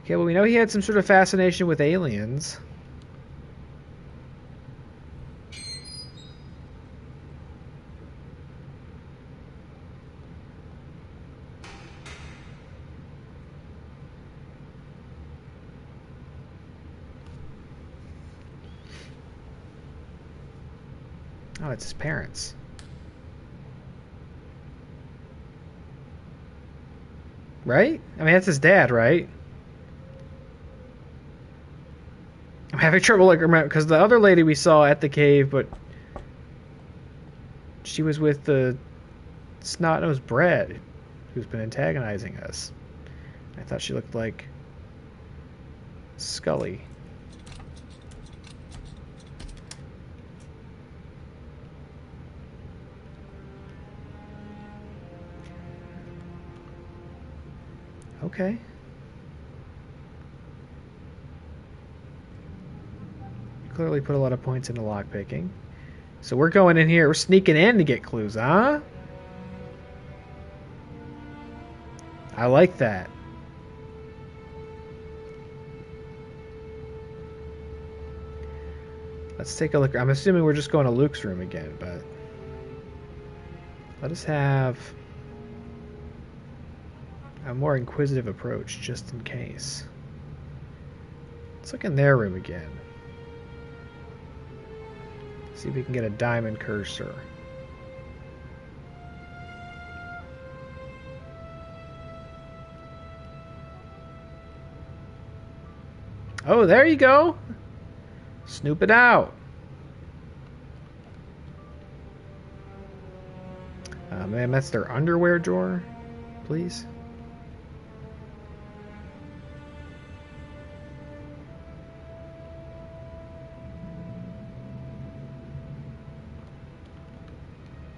Okay, well, we know he had some sort of fascination with aliens. Oh, it's his parents. Right? I mean, that's his dad, right? I'm having trouble like remember because the other lady we saw at the cave, but she was with the snot-nosed Brad, who's been antagonizing us. I thought she looked like Scully. Okay. Clearly put a lot of points into lockpicking. So we're going in here, we're sneaking in to get clues, huh? I like that. Let's take a look. I'm assuming we're just going to Luke's room again, but let us have a more inquisitive approach just in case. Let's look in their room again. See if we can get a diamond cursor. Oh, there you go. Snoop it out. Man, that's their underwear drawer, please.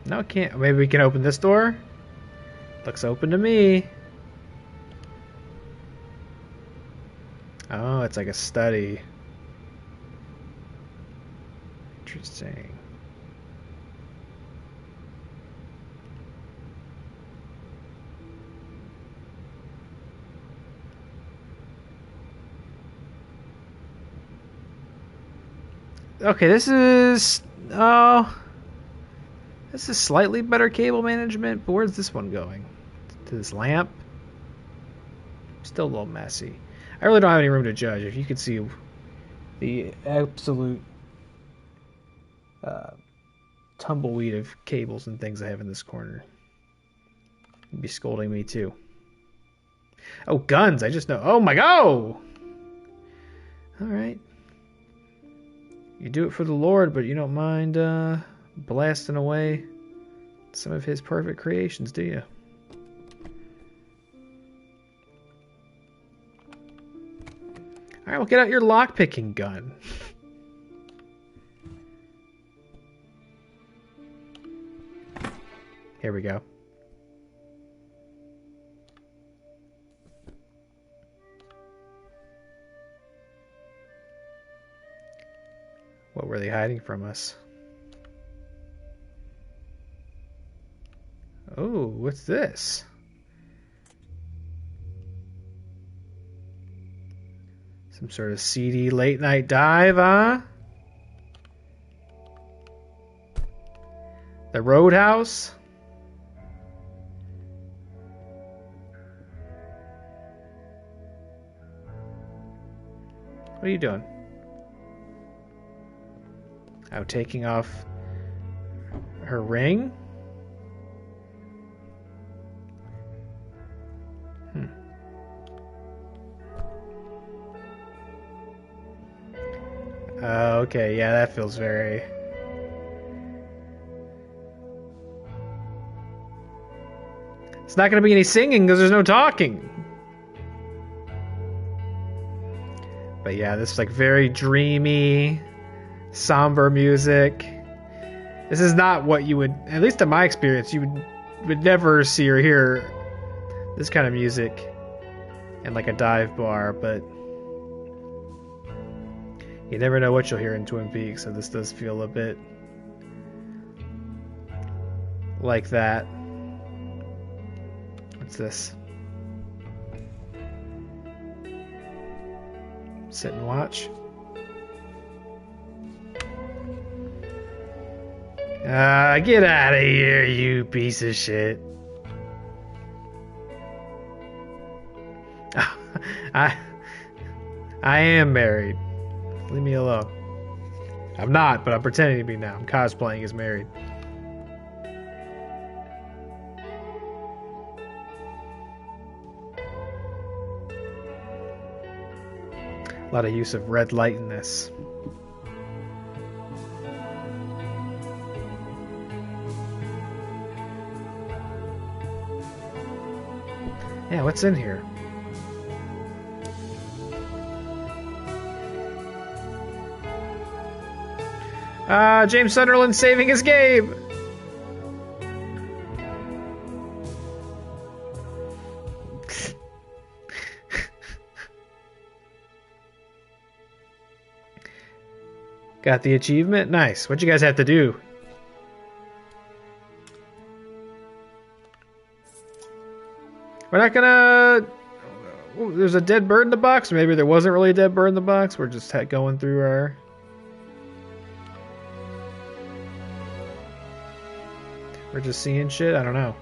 No, it can't. Maybe we can open this door. Looks open to me. Oh, it's like a study. Interesting. Okay, this is... Oh... This is slightly better cable management, but where's this one going? To this lamp? Still a little messy. I really don't have any room to judge. If you could see the absolute tumbleweed of cables and things I have in this corner, you'd be scolding me too. Oh, guns! I just know. Oh my god! All right. You do it for the Lord, but you don't mind blasting away some of His perfect creations, do you? All right, well, get out your lockpicking gun. Here we go. What were they hiding from us? Oh, what's this? Some sort of seedy late night dive, huh? The Roadhouse? What are you doing? Oh, taking off her ring? Okay, yeah, that feels very... It's not going to be any singing because there's no talking. But yeah, this is like very dreamy, somber music. This is not what you would, at least in my experience, you would never see or hear this kind of music in like a dive bar, but you never know what you'll hear in Twin Peaks, so this does feel a bit like that. What's this? Sit and watch. Get out of here, you piece of shit. I am married. Leave me alone. I'm not, but I'm pretending to be now. I'm cosplaying as married. A lot of use of red light in this. Yeah, what's in here? James Sunderland saving his game! Got the achievement? Nice. What'd you guys have to do? We're not gonna... There's a dead bird in the box. Maybe there wasn't really a dead bird in the box. We're just going through our... We're just seeing shit? I don't know.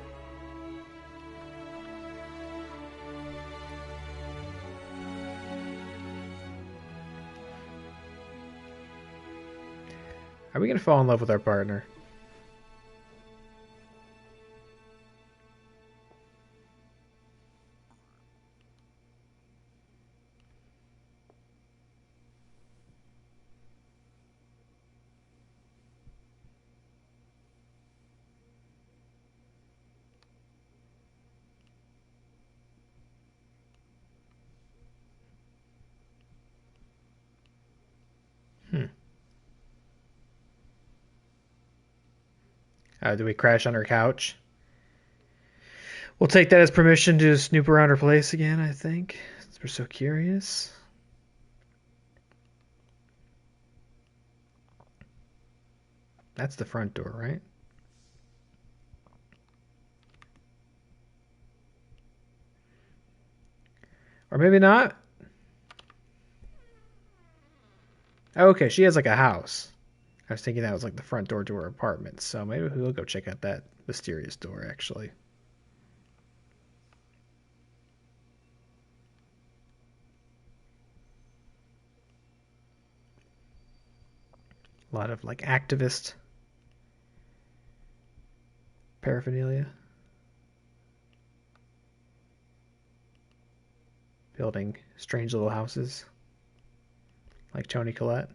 Are we gonna fall in love with our partner? Do we crash on her couch? We'll take that as permission to snoop around her place again, I think. Since we're so curious. That's the front door, right? Or maybe not. Okay, she has like a house. I was thinking that was like the front door to her apartment, so maybe we'll go check out that mysterious door, actually. A lot of like activist paraphernalia. Building strange little houses like Tony Collette.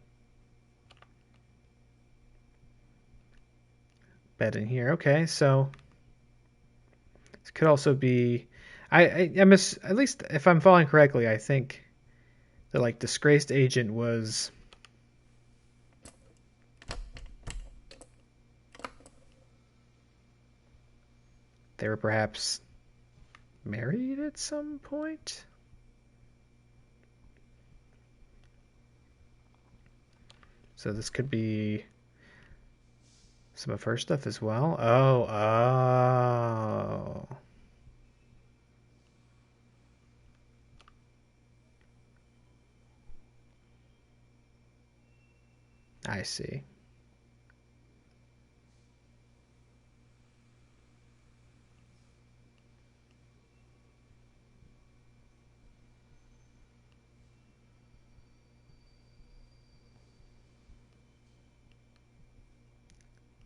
Bed in here. Okay, so this could also be. I miss, at least if I'm following correctly. I think the like disgraced agent was. They were perhaps married at some point. So this could be some of her stuff as well. Oh. I see.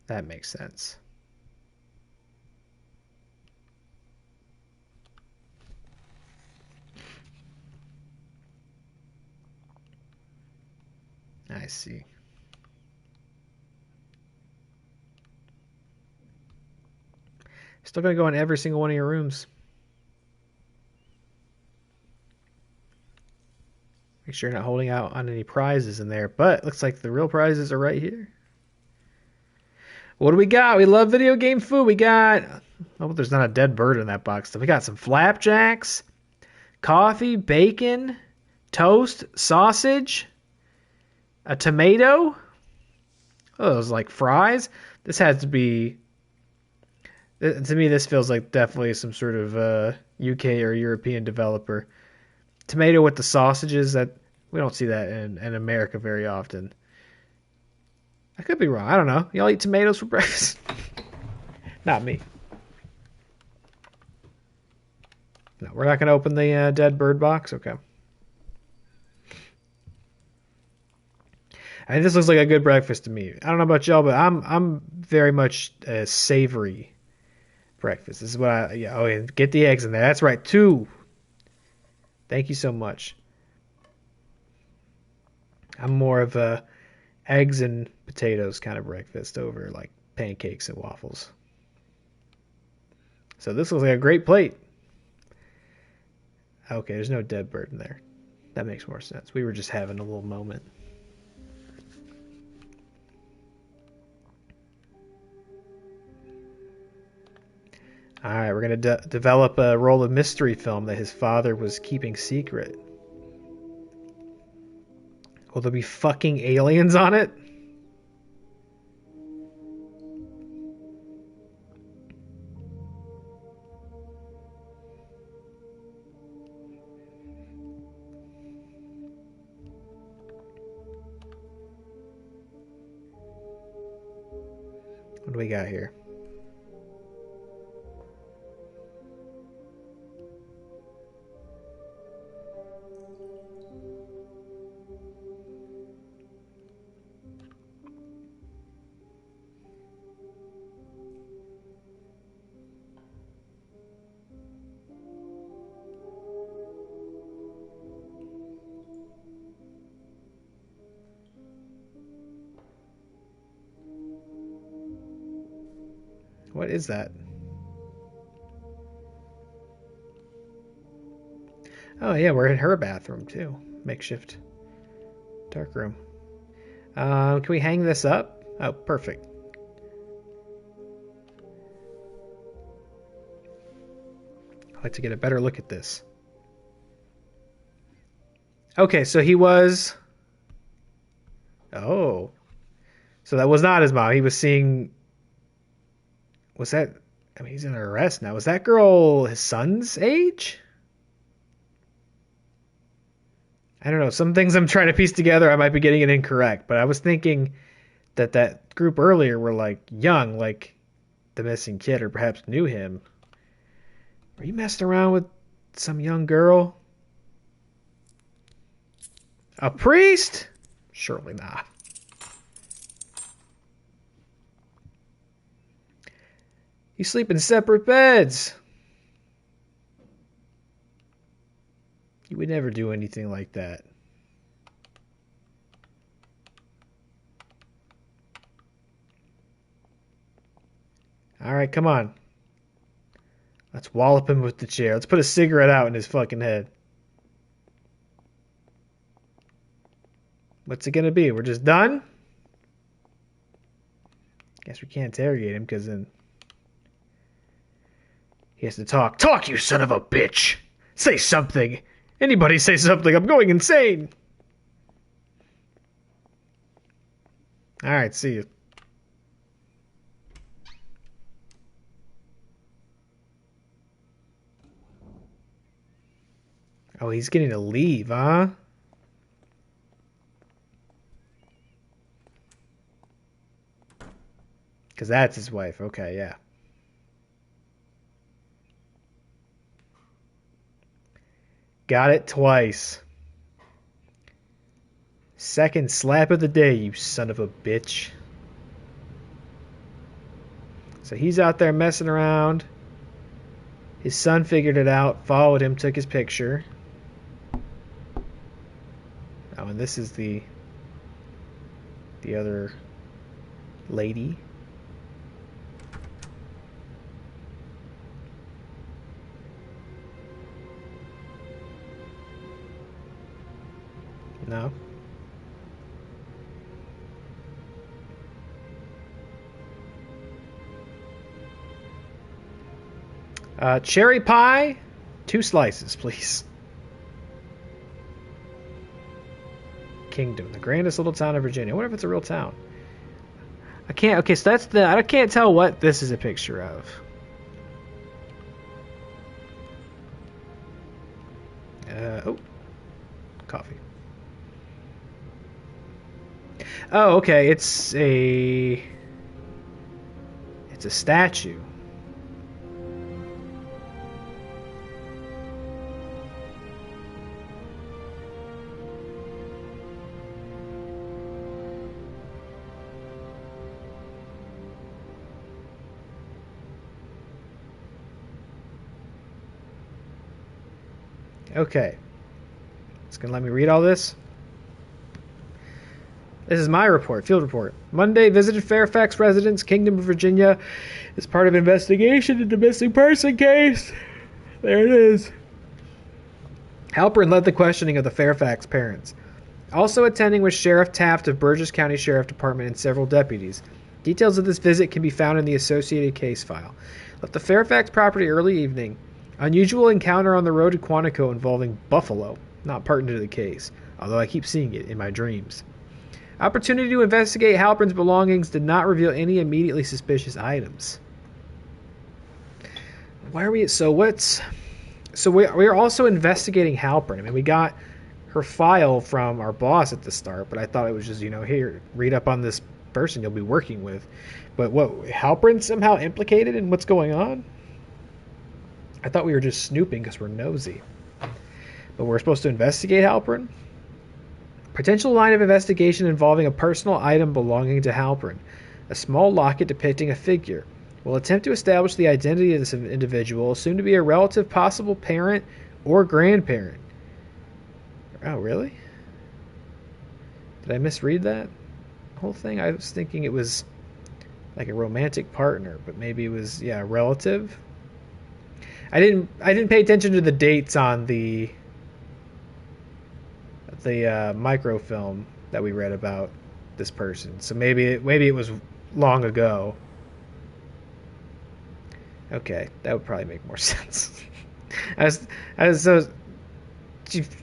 That makes sense. I see. Still gonna go in every single one of your rooms. Make sure you're not holding out on any prizes in there, but looks like the real prizes are right here. What do we got? We love video game food. We got. Oh, there's not a dead bird in that box. We got some flapjacks, coffee, bacon, toast, sausage, a tomato. Oh, those like fries. This has to be. To me, this feels like definitely some sort of UK or European developer. Tomato with the sausages, that we don't see that in America very often. I could be wrong. I don't know. Y'all eat tomatoes for breakfast? Not me. No, we're not going to open the dead bird box. Okay. I think this looks like a good breakfast to me. I don't know about y'all, but I'm very much a savory breakfast. This is what I, yeah. Oh, yeah, get the eggs in there. That's right. 2. Thank you so much. I'm more of a eggs and potatoes kind of breakfast over like pancakes and waffles. So this looks like a great plate. Okay, there's no dead bird in there. That makes more sense. We were just having a little moment. All right, we're going to develop a roll of mystery film that his father was keeping secret. Will there be fucking aliens on it? What do we got here? What is that? Oh yeah, we're in her bathroom too. Makeshift dark room. Can we hang this up? Oh, perfect. I'd like to get a better look at this. Okay, so he was. Oh, so that was not his mom. He was seeing. Was that? I mean, he's in arrest now. Was that girl his son's age? I don't know. Some things I'm trying to piece together, I might be getting it incorrect, but I was thinking that group earlier were like young, like the missing kid, or perhaps knew him. Are you messing around with some young girl? A priest? Surely not. You sleep in separate beds. You would never do anything like that. All right, come on. Let's wallop him with the chair. Let's put a cigarette out in his fucking head. What's it gonna be? We're just done? Guess we can't interrogate him because then he has to talk. Talk, you son of a bitch! Say something! Anybody say something, I'm going insane! Alright, see you. Oh, he's getting to leave, huh? Because that's his wife. Okay, yeah. Got it twice. Second slap of the day, you son of a bitch. So he's out there messing around. His son figured it out, followed him, took his picture. Oh, and this is the other lady. No. Cherry pie, 2 slices, please. Kingdom, the grandest little town in Virginia. I wonder if it's a real town. I can't. Okay, so that's the. I can't tell what this is a picture of. Oh, coffee. Oh, okay. It's a statue. Okay. It's going to let me read all this. This is my report, field report. Monday, visited Fairfax residence, Kingdom of Virginia, as part of investigation into missing person case. There it is. Halpern led the questioning of the Fairfax parents. Also attending was Sheriff Taft of Burgess County Sheriff Department and several deputies. Details of this visit can be found in the associated case file. Left the Fairfax property early evening. Unusual encounter on the road to Quantico involving buffalo. Not pertinent to the case, although I keep seeing it in my dreams. Opportunity to investigate Halpern's belongings did not reveal any immediately suspicious items. Why are we... So we're also investigating Halpern. I mean, we got her file from our boss at the start, but I thought it was just, here, read up on this person you'll be working with. But what, Halpern somehow implicated in what's going on? I thought we were just snooping because we're nosy. But we're supposed to investigate Halpern? Potential line of investigation involving a personal item belonging to Halpern. A small locket depicting a figure. We'll attempt to establish the identity of this individual, assumed to be a relative, possible parent, or grandparent. Oh, really? Did I misread that whole thing? I was thinking it was like a romantic partner, but maybe it was, a relative. I didn't pay attention to the dates on the microfilm that we read about this person. So maybe it was long ago. Okay, that would probably make more sense. As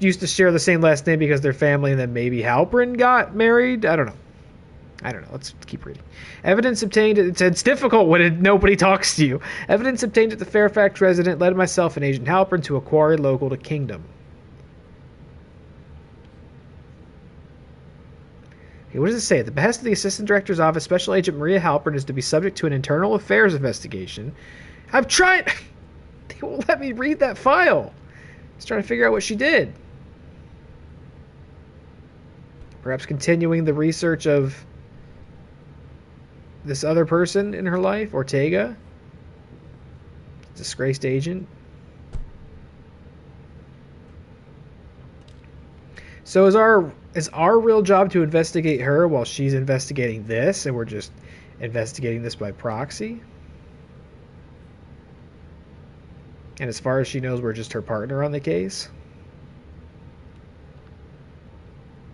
used to share the same last name because they're family, and then maybe Halpern got married. I don't know. Let's keep reading. Evidence obtained. It's difficult when nobody talks to you. Evidence obtained at the Fairfax residence led myself and Agent Halpern to a quarry local to Kingdom. Okay, what does it say? At the behest of the Assistant Director's Office, Special Agent Maria Halpern is to be subject to an internal affairs investigation. I'm trying... They won't let me read that file. I was trying to figure out what she did. Perhaps continuing the research of this other person in her life, Ortega. Disgraced agent. So is our real job to investigate her while she's investigating this, and we're just investigating this by proxy? And as far as she knows, we're just her partner on the case?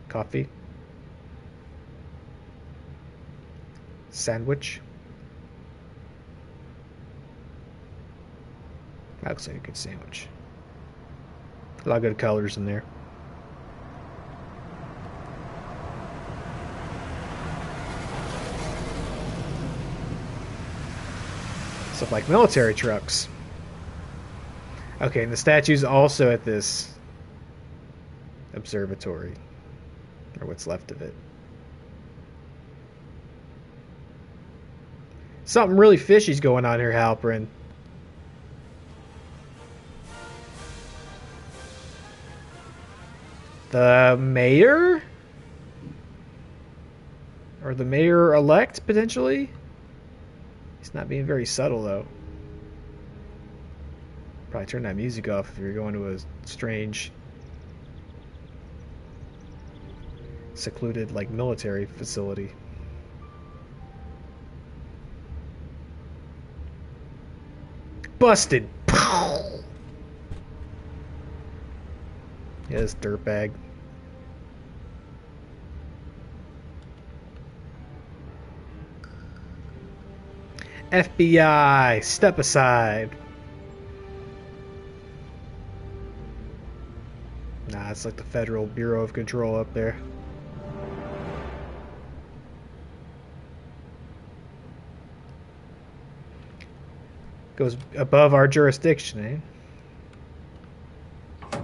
Coffee? Sandwich? That looks like a good sandwich. A lot of good colors in there. Stuff like military trucks. Okay, and the statue's also at this observatory. Or what's left of it. Something really fishy's going on here, Halpern. The mayor? Or the mayor-elect, potentially? He's not being very subtle, though. Probably turn that music off if you're going to a strange, secluded, like, military facility. Busted! Yeah, this dirtbag. FBI, step aside. Nah, it's like the Federal Bureau of Control up there. Goes above our jurisdiction, eh?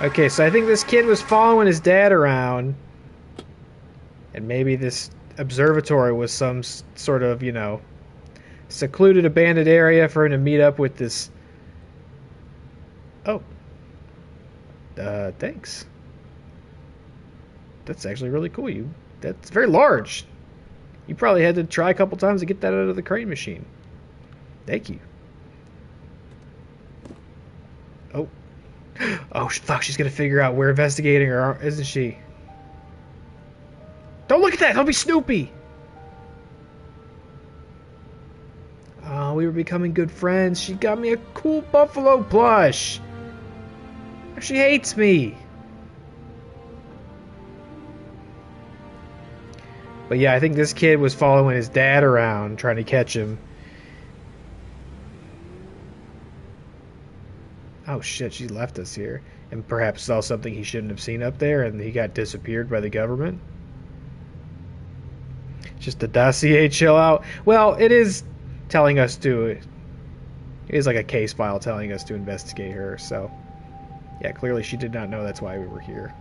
Okay, so I think this kid was following his dad around. And maybe this observatory was some sort of, you know, secluded, abandoned area for him to meet up with this... Oh. Thanks. That's actually really cool. That's very large. You probably had to try a couple times to get that out of the crane machine. Thank you. Oh. Oh, fuck, she's gonna figure out we're investigating her, isn't she? Don't look at that! Don't be Snoopy! Oh, we were becoming good friends. She got me a cool buffalo plush. She hates me. But yeah, I think this kid was following his dad around, trying to catch him. Oh shit, she left us here. And perhaps saw something he shouldn't have seen up there, and he got disappeared by the government. Just a dossier, chill out. Well, it is telling us to... It is like a case file telling us to investigate her, so... Yeah, clearly she did not know that's why we were here.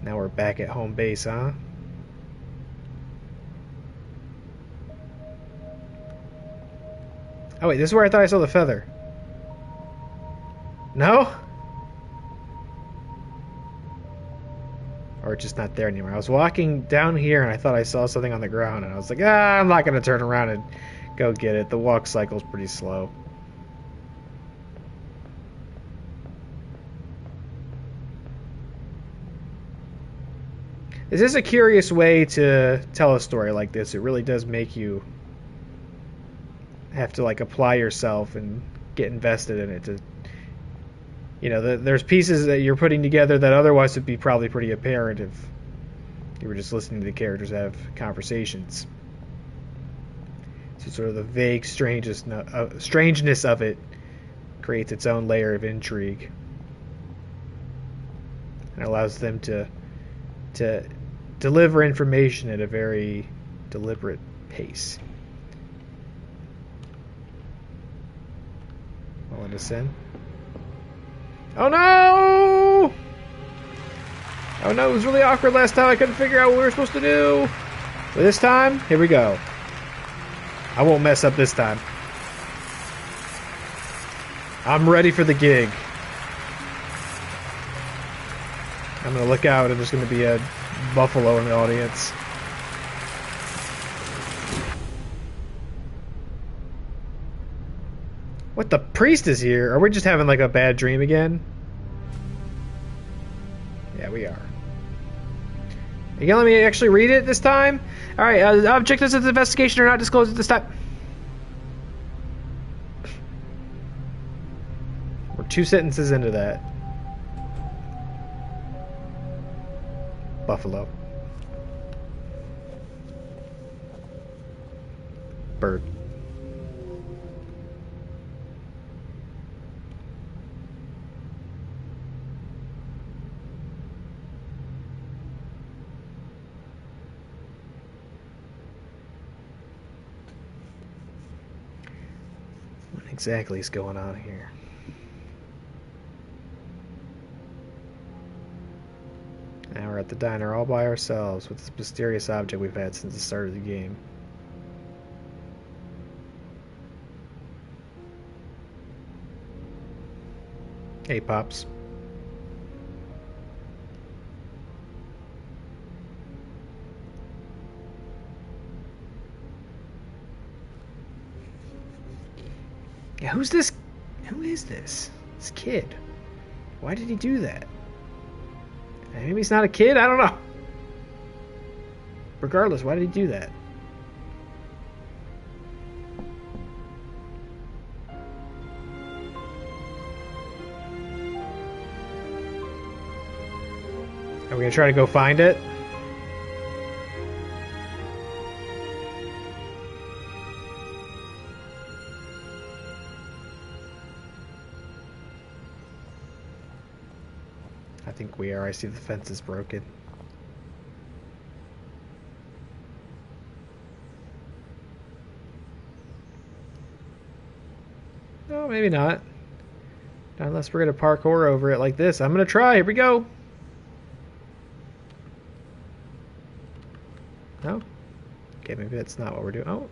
Now we're back at home base, huh? Oh wait, this is where I thought I saw the feather. No? Or it's just not there anymore. I was walking down here and I thought I saw something on the ground and I was like, I'm not going to turn around and go get it. The walk cycle's pretty slow. This is a curious way to tell a story like this. It really does make you have to like apply yourself and get invested in it to, you know, there's pieces that you're putting together that otherwise would be probably pretty apparent if you were just listening to the characters have conversations. So sort of the vague strangeness of it creates its own layer of intrigue and allows them to deliver information at a very deliberate pace. us in. Oh no! Oh no, it was really awkward last time. I couldn't figure out what we were supposed to do. But this time, here we go. I won't mess up this time. I'm ready for the gig. I'm gonna look out and there's gonna be a buffalo in the audience. What, the priest is here? Are we just having like a bad dream again? Yeah, we are. You gonna let me actually read it this time? Alright, objectives of the investigation are not disclosed at this time. We're 2 sentences into that. Buffalo. Bird. What exactly is going on here? Now we're at the diner all by ourselves with this mysterious object we've had since the start of the game. Hey, Pops. Yeah, who's this? Who is this? This kid. Why did he do that? Maybe he's not a kid? I don't know. Regardless, why did he do that? Are we gonna try to go find it? I think we are. I see the fence is broken. No, maybe not. Not unless we're gonna parkour over it like this. I'm gonna try. Here we go. No? Okay, maybe that's not what we're doing. Oh.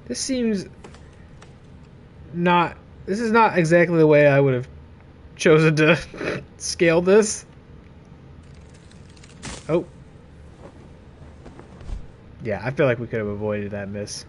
This seems not... This is not exactly the way I would have chosen to scale this. Oh. Yeah, I feel like we could have avoided that miss.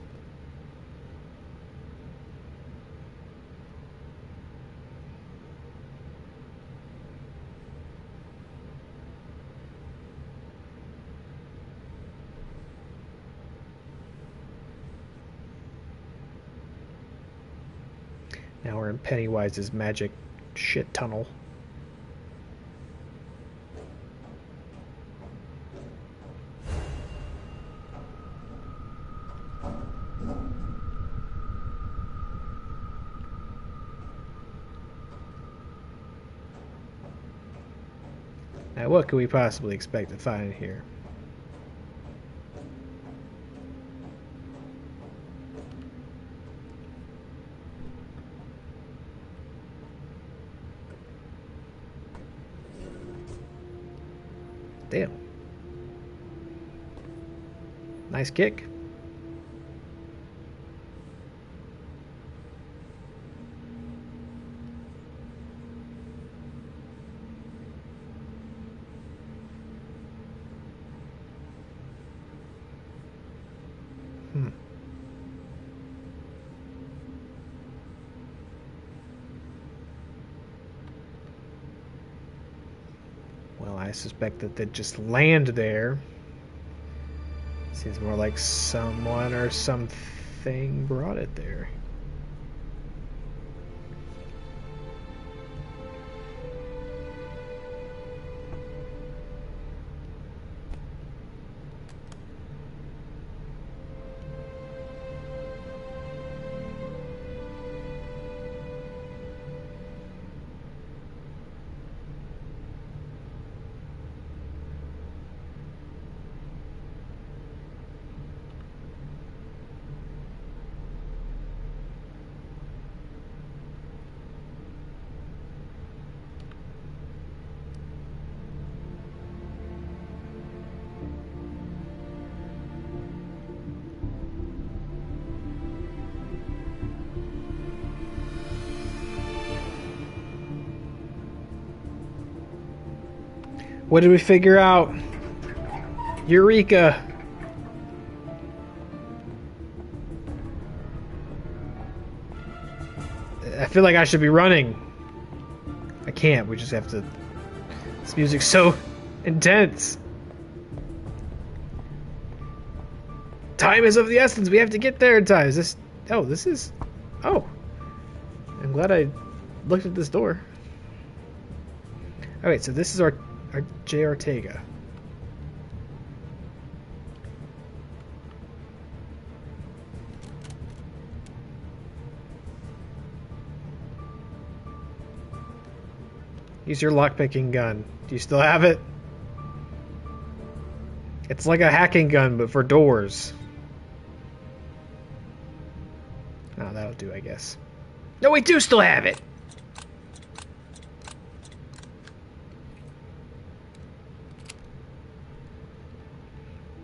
Now we're in Pennywise's magic shit tunnel. Now what could we possibly expect to find here? Damn. Nice kick. Well, I suspect that they'd just land there. Seems more like someone or something brought it there. What did we figure out? Eureka! I feel like I should be running. I can't. We just have to... This music's so intense. Time is of the essence. We have to get there in time. Is this... Oh, this is... Oh. I'm glad I looked at this door. Alright, so this is our J. Ortega. Use your lockpicking gun. Do you still have it? It's like a hacking gun, but for doors. Oh, that'll do, I guess. No, we do still have it!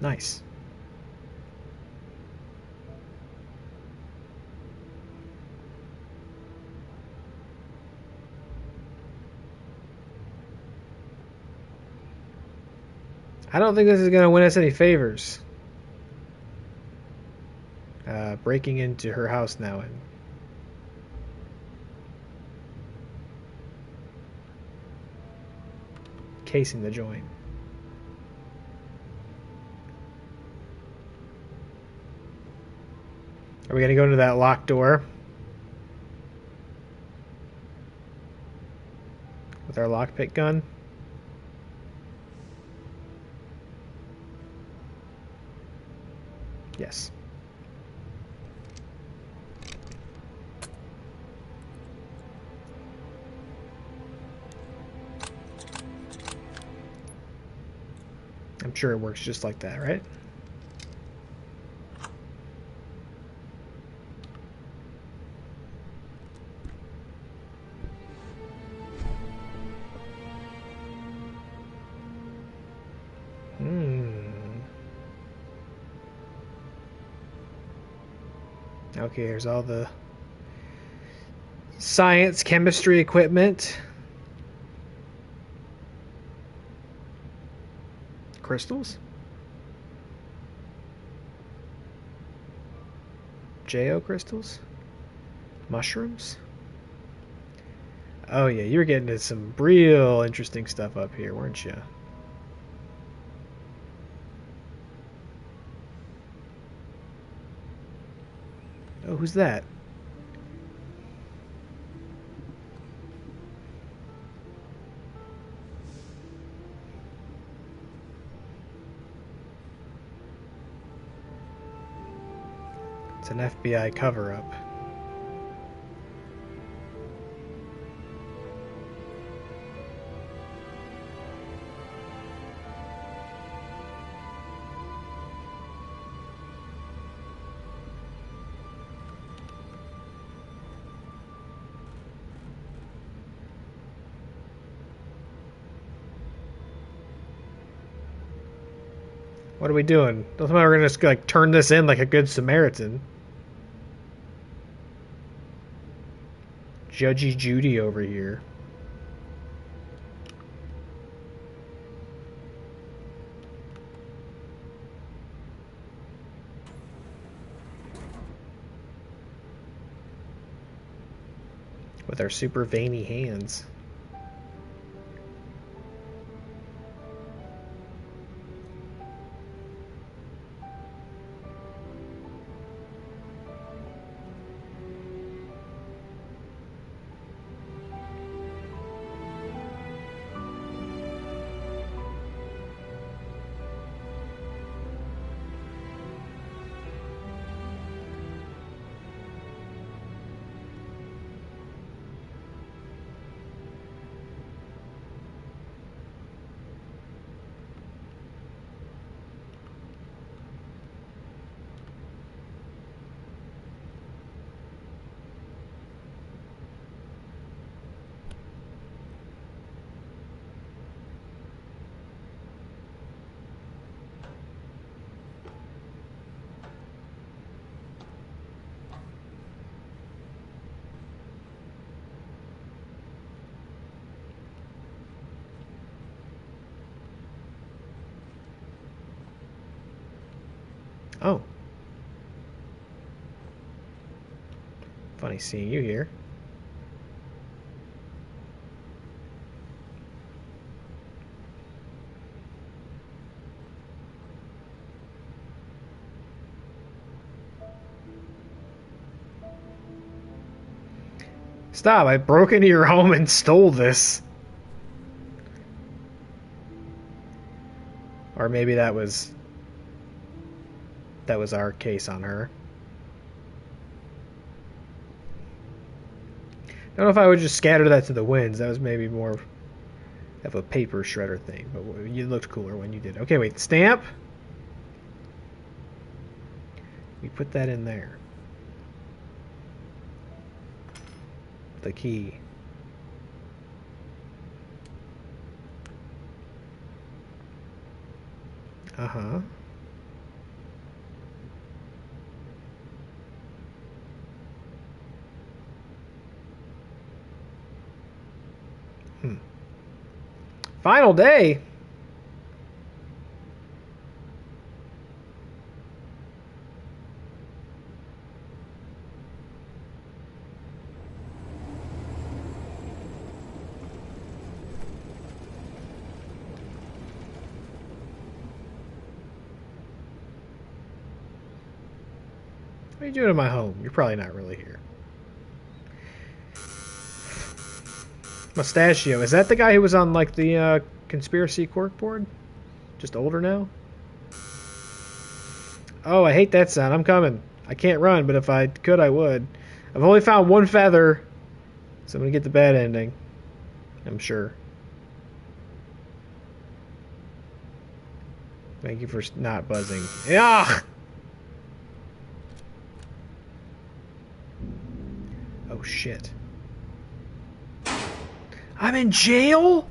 Nice. I don't think this is going to win us any favors. Breaking into her house now and casing the joint. Are we going to go into that locked door? With our lockpick gun? Yes. I'm sure it works just like that, right? Okay, here's all the science, chemistry equipment. Crystals? JO crystals? Mushrooms? Oh yeah, you were getting into some real interesting stuff up here, weren't you? Oh, who's that? It's an FBI cover-up. What are we doing? Don't tell me we're gonna just like turn this in like a good Samaritan. Judgy Judy over here. With our super veiny hands. Oh. Funny seeing you here. Stop, I broke into your home and stole this. Or maybe that was our case on her. I don't know if I would just scatter that to the winds. That was maybe more of a paper shredder thing, but you looked cooler when you did. Okay, wait, stamp. We put that in there. The key. Uh-huh. Final day? What are you doing in my home? You're probably not really here. Mustachio. Is that the guy who was on, like, the conspiracy cork board? Just older now? Oh, I hate that sound. I'm coming. I can't run, but if I could, I would. I've only found one feather, so I'm going to get the bad ending. I'm sure. Thank you for not buzzing. Yeah. Oh, shit. I'm in jail?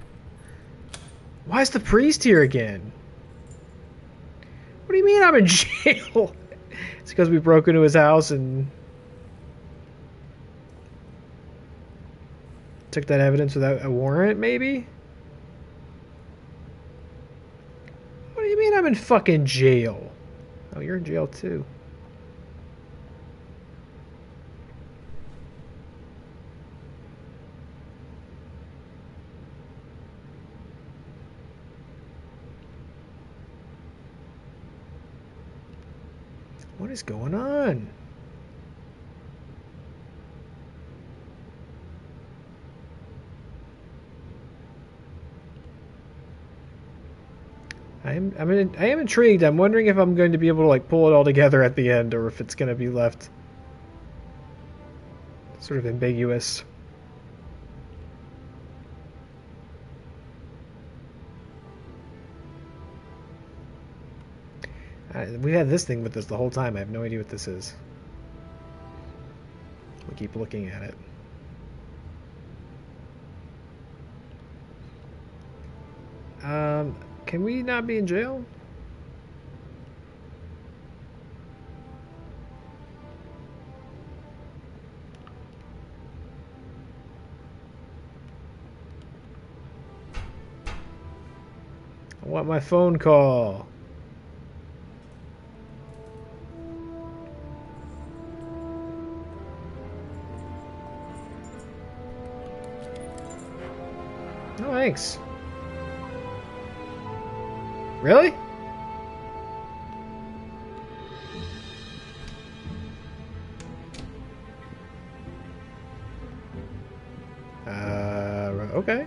Why is the priest here again? What do you mean I'm in jail? It's because we broke into his house and took that evidence without a warrant, maybe? What do you mean I'm in fucking jail? Oh, you're in jail too. What is going on? I am intrigued. I'm wondering if I'm going to be able to like pull it all together at the end, or if it's going to be left sort of ambiguous. We've had this thing with us the whole time. I have no idea what this is. We keep looking at it. Can we not be in jail? I want my phone call. No, thanks. Really? Okay.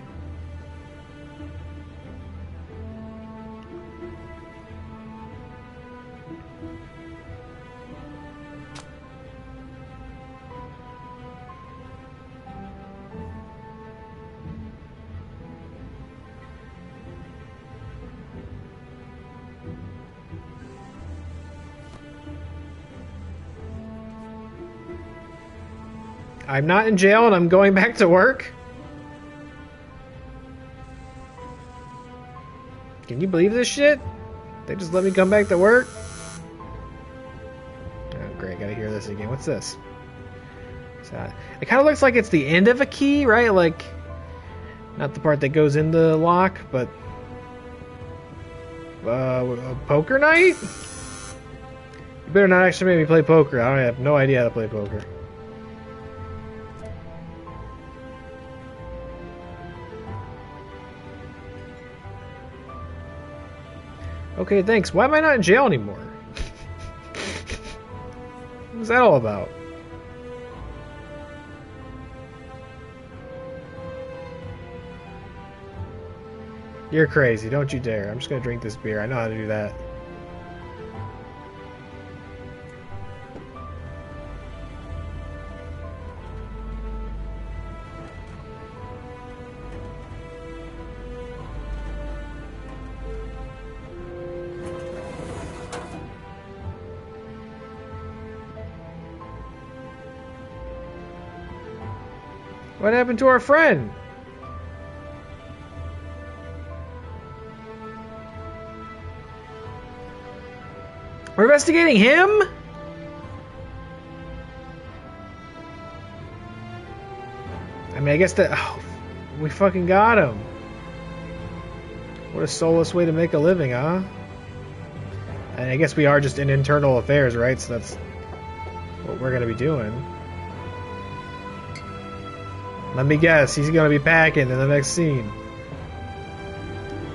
I'm not in jail and I'm going back to work? Can you believe this shit? They just let me come back to work? Oh, great. Gotta hear this again. What's this? It kind of looks like it's the end of a key, right? Like, not the part that goes in the lock, but... a poker night? You better not actually make me play poker. I have no idea how to play poker. Okay, thanks. Why am I not in jail anymore? What's that all about? You're crazy. Don't you dare. I'm just gonna drink this beer. I know how to do that. What happened to our friend? We're investigating him? I mean, I guess that... Oh, we fucking got him. What a soulless way to make a living, huh? And I guess we are just in internal affairs, right? So that's what we're gonna be doing. Let me guess, he's gonna be packing in the next scene.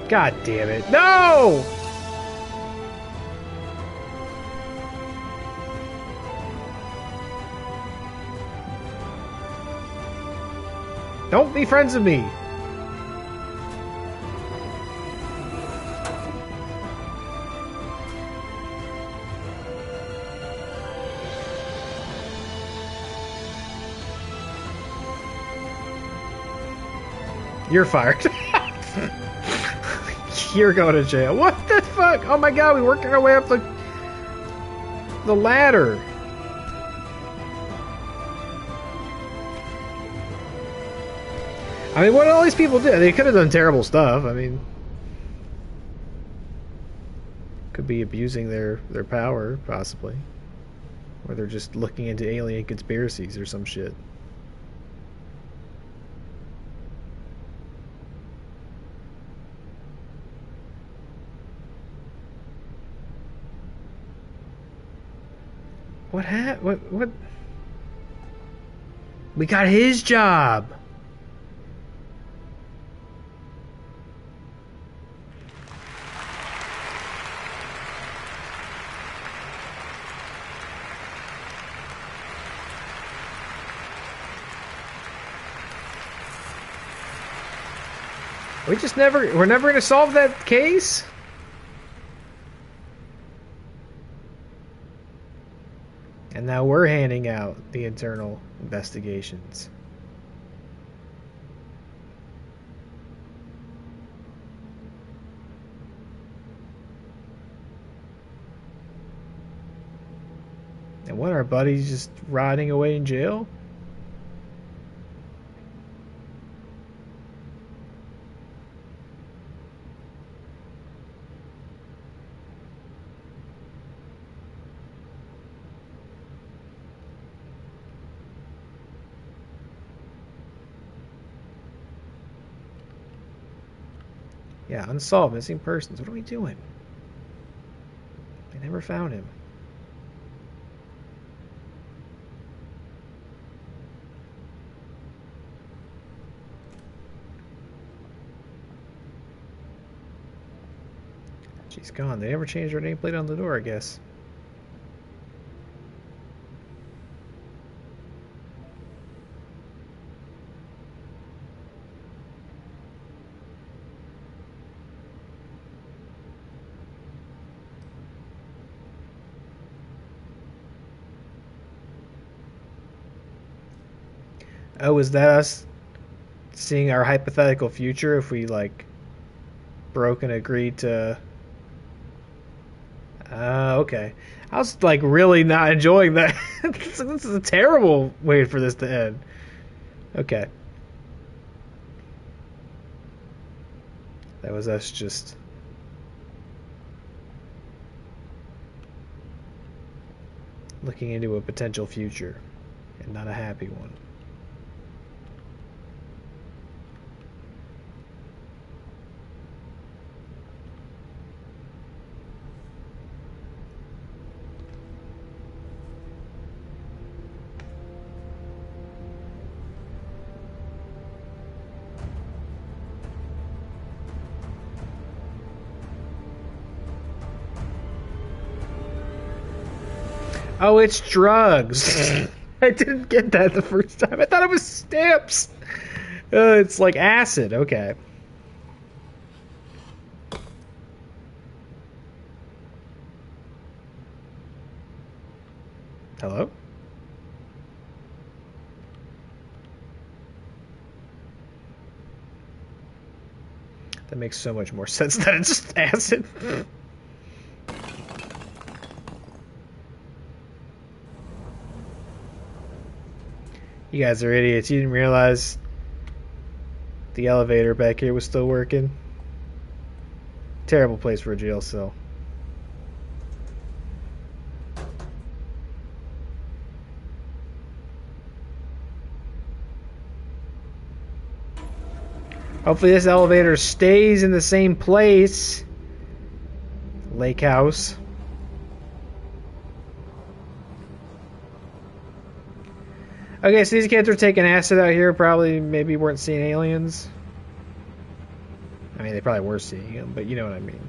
God damn it. No! Don't be friends with me. You're fired. You're going to jail. What the fuck? Oh my god, we're working our way up the ladder. I mean, what did all these people do? They could have done terrible stuff. I mean, could be abusing their power, possibly. Or they're just looking into alien conspiracies or some shit. What? We got his job. We're never gonna solve that case? And now we're handing out the internal investigations. And what, our buddies just rotting away in jail? Yeah, unsolved missing persons. What are we doing? They never found him. She's gone. They never changed her nameplate on the door, I guess. Oh, is that us seeing our hypothetical future if we, like, broke and agreed to... okay. I was, like, really not enjoying that. This is a terrible way for this to end. Okay. That was us just... looking into a potential future, and not a happy one. Oh, it's drugs. I didn't get that the first time. I thought it was stamps. It's like acid. Okay. Hello? That makes so much more sense that it's just acid. You guys are idiots. You didn't realize the elevator back here was still working. Terrible place for a jail cell. Hopefully this elevator stays in the same place. Lake house. Okay, so these kids were taking acid out here. Probably, maybe weren't seeing aliens. I mean, they probably were seeing them, but you know what I mean.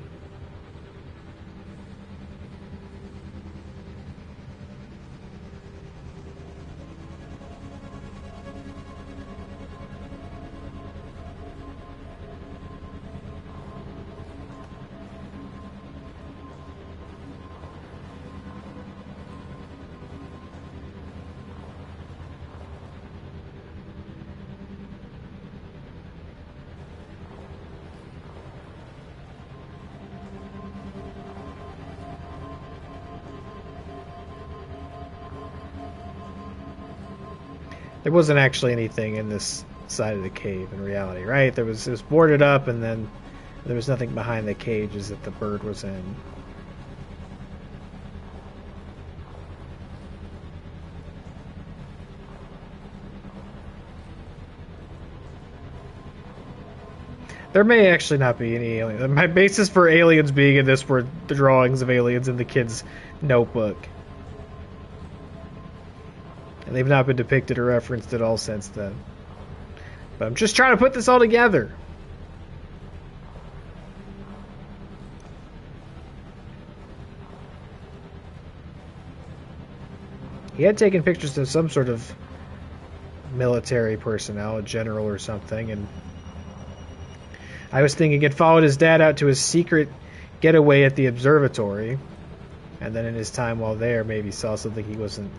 There wasn't actually anything in this side of the cave in reality, right? It was boarded up, and then there was nothing behind the cages that the bird was in. There may actually not be any aliens. My basis for aliens being in this were the drawings of aliens in the kid's notebook. And they've not been depicted or referenced at all since then. But I'm just trying to put this all together. He had taken pictures of some sort of military personnel, a general or something, and I was thinking he'd followed his dad out to his secret getaway at the observatory, and then in his time while there maybe saw something he wasn't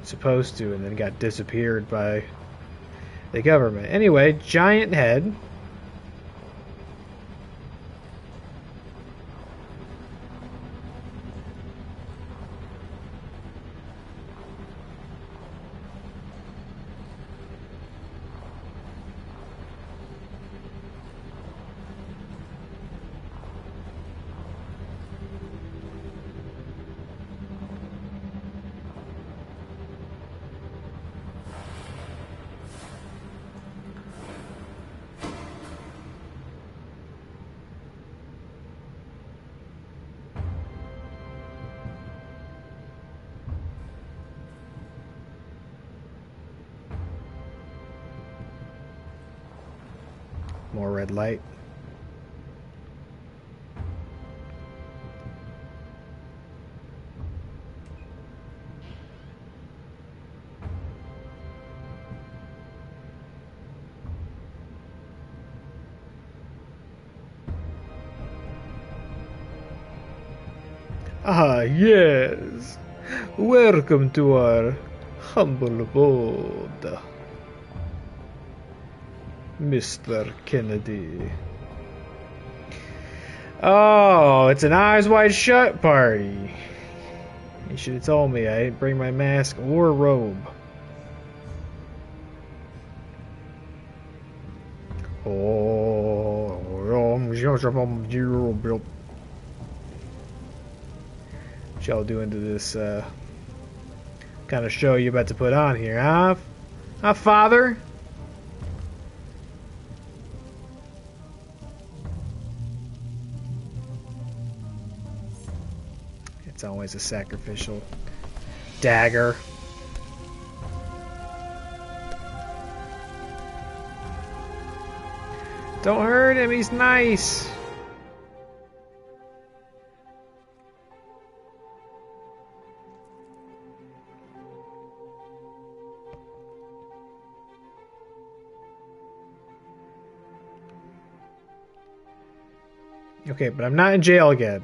supposed to, and then got disappeared by the government. Anyway, giant head. More red light. Ah, yes. Welcome to our humble abode, Mr. Kennedy. Oh, it's an eyes wide shut party. You should have told me I didn't bring my mask or robe. What y'all doing to this kind of show you about to put on here, huh? Huh, father? It's always a sacrificial dagger. Don't hurt him, he's nice. Okay, but I'm not in jail again.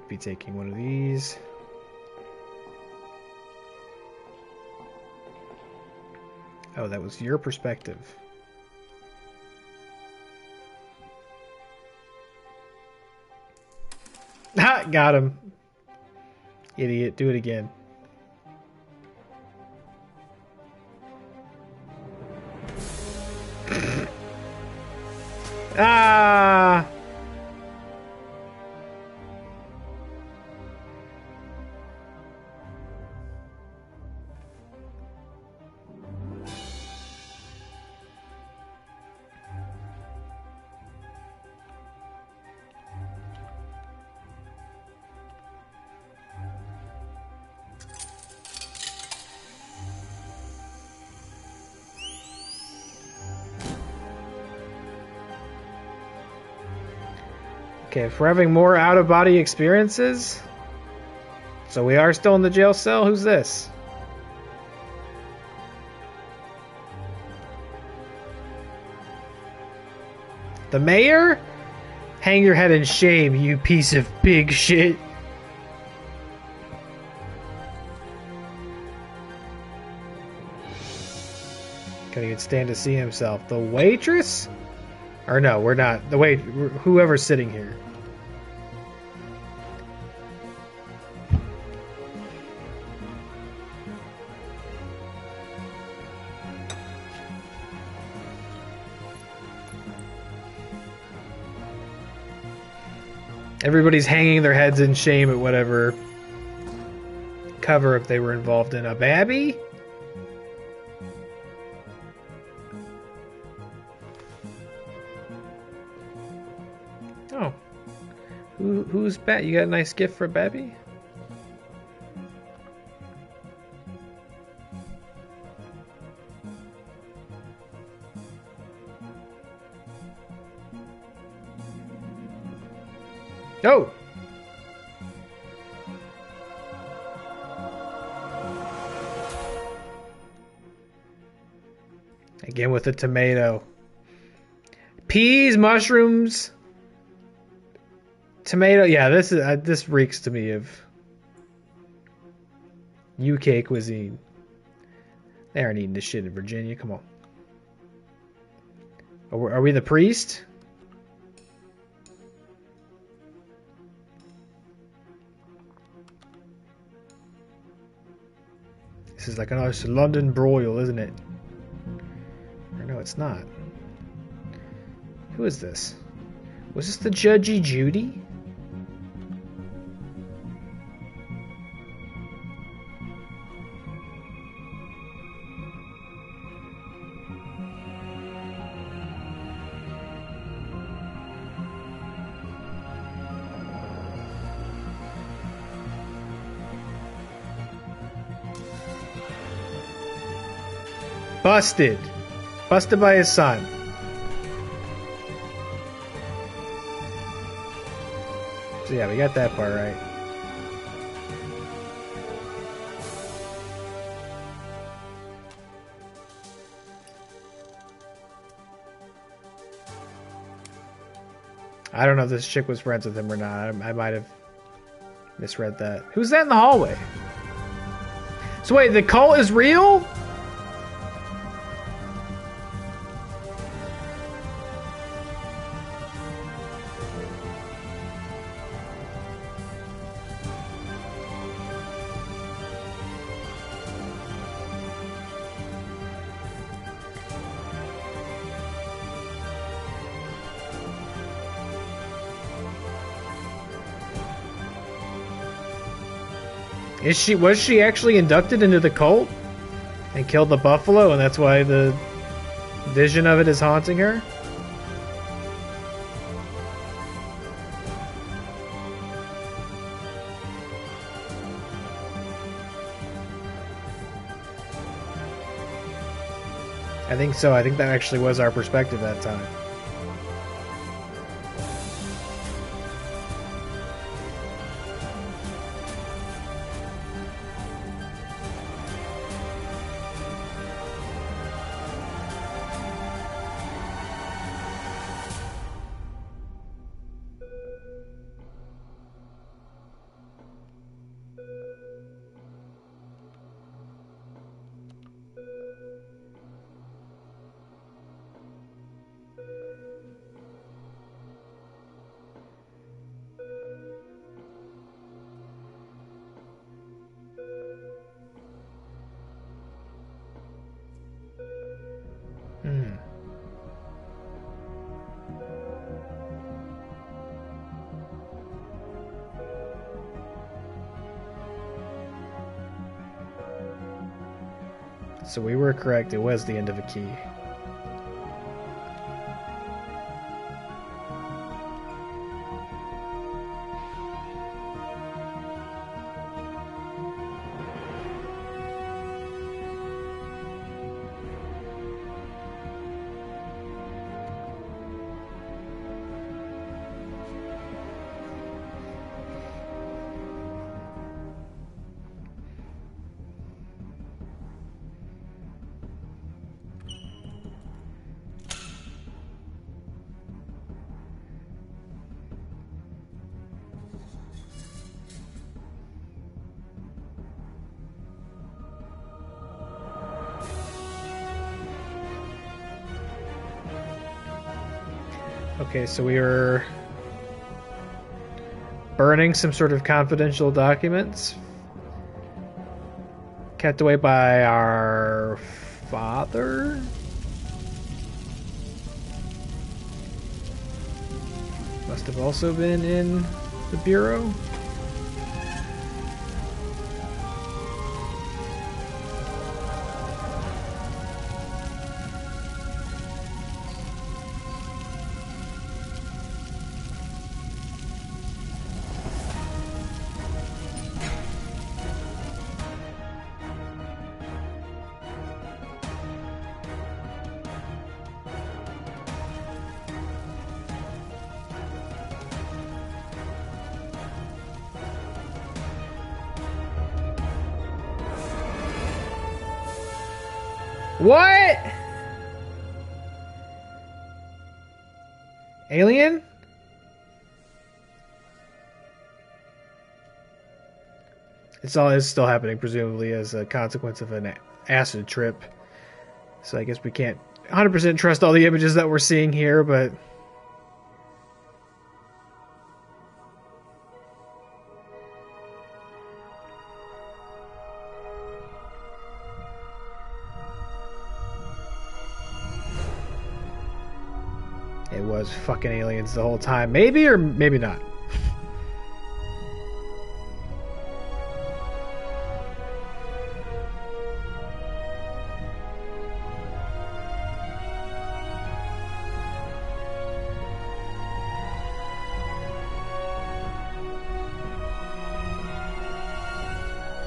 Be taking one of these. Oh, that was your perspective. Ha! Got him. Idiot. Do it again. Ah! Okay, if we're having more out-of-body experiences, so we are still in the jail cell. Who's this? The mayor? Hang your head in shame, you piece of pig shit. Can't even stand to see himself. The waitress? Or no, we're not. Whoever's sitting here. Everybody's hanging their heads in shame at whatever cover-up they were involved in. A babby? Oh. Who's Bat? You got a nice gift for Babby? Oh! Again with the tomato. Peas, mushrooms, tomato. Yeah, this reeks to me of UK cuisine. They aren't eating this shit in Virginia. Come on. Are we the priest? This is like a nice London broil, isn't it? Or no, it's not. Who is this? Was this the Judgy Judy? Busted. Busted by his son. So yeah, we got that part right. I don't know if this chick was friends with him or not. I might have misread that. Who's that in the hallway? So wait, the cult is real? Was she actually inducted into the cult and killed the buffalo, and that's why the vision of it is haunting her? I think so. I think that actually was our perspective that time. So we were correct. It was the end of a key. Okay, so we were burning some sort of confidential documents kept away by our father? Must have also been in the Bureau. What? Alien? It's all is still happening, presumably as a consequence of an acid trip. So I guess we can't 100% trust all the images that we're seeing here, but it was fucking aliens the whole time. Maybe or maybe not.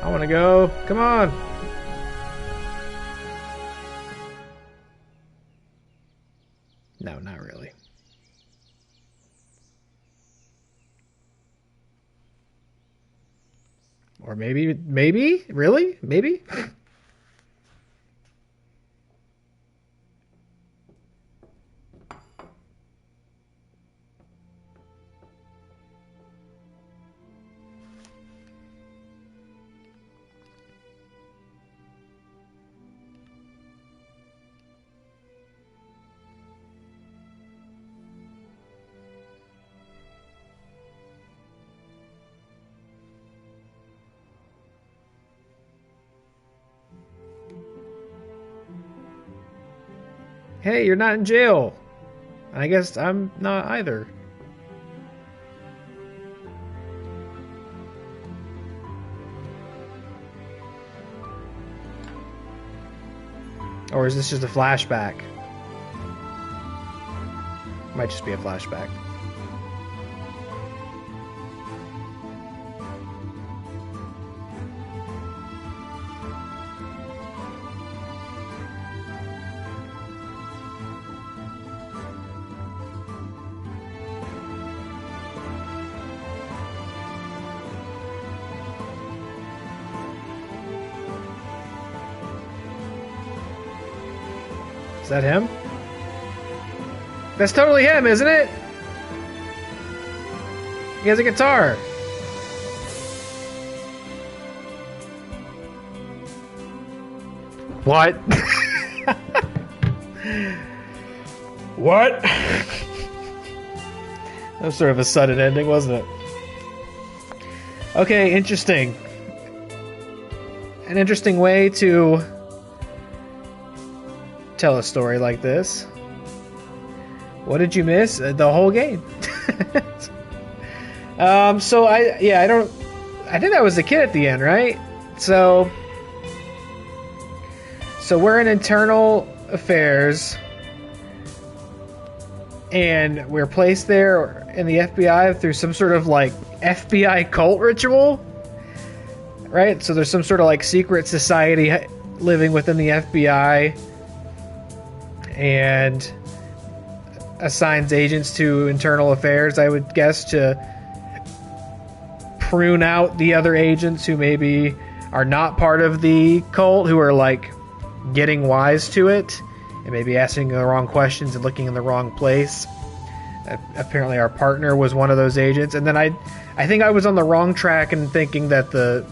I want to go. Come on. No, not really. Or maybe, really? Maybe? Hey, you're not in jail. I guess I'm not either. Or is this just a flashback? Might just be a flashback. Is that him? That's totally him, isn't it? He has a guitar. What? What? That was sort of a sudden ending, wasn't it? Okay, interesting. An interesting way to tell a story like this. What did you miss? The whole game. So I think that was the kid at the end, right? So So we're in internal affairs, and we're placed there in the FBI through some sort of like FBI cult ritual, right? So there's some sort of like secret society living within the FBI and assigns agents to internal affairs, I would guess, to prune out the other agents who maybe are not part of the cult, who are like getting wise to it and maybe asking the wrong questions and looking in the wrong place. Apparently our partner was one of those agents, and then I think I was on the wrong track in thinking that the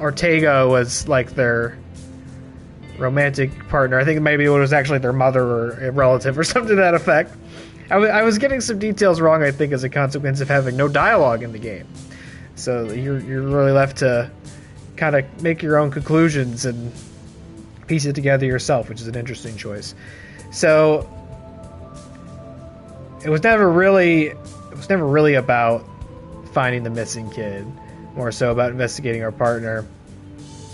Ortega was like their romantic partner. I think maybe it was actually their mother or a relative or something to that effect. I was getting some details wrong, I think, as a consequence of having no dialogue in the game. So you're really left to kind of make your own conclusions and piece it together yourself, which is an interesting choice. So it was never really about finding the missing kid, more so about investigating our partner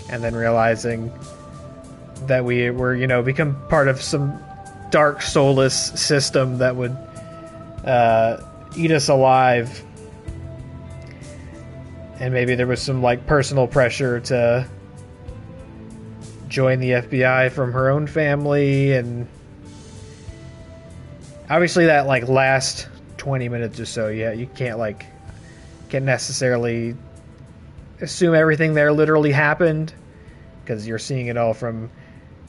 and then realizing that we were, become part of some dark, soulless system that would eat us alive. And maybe there was some like personal pressure to join the FBI from her own family, and obviously that like last 20 minutes or so, you can't necessarily assume everything there literally happened, because you're seeing it all from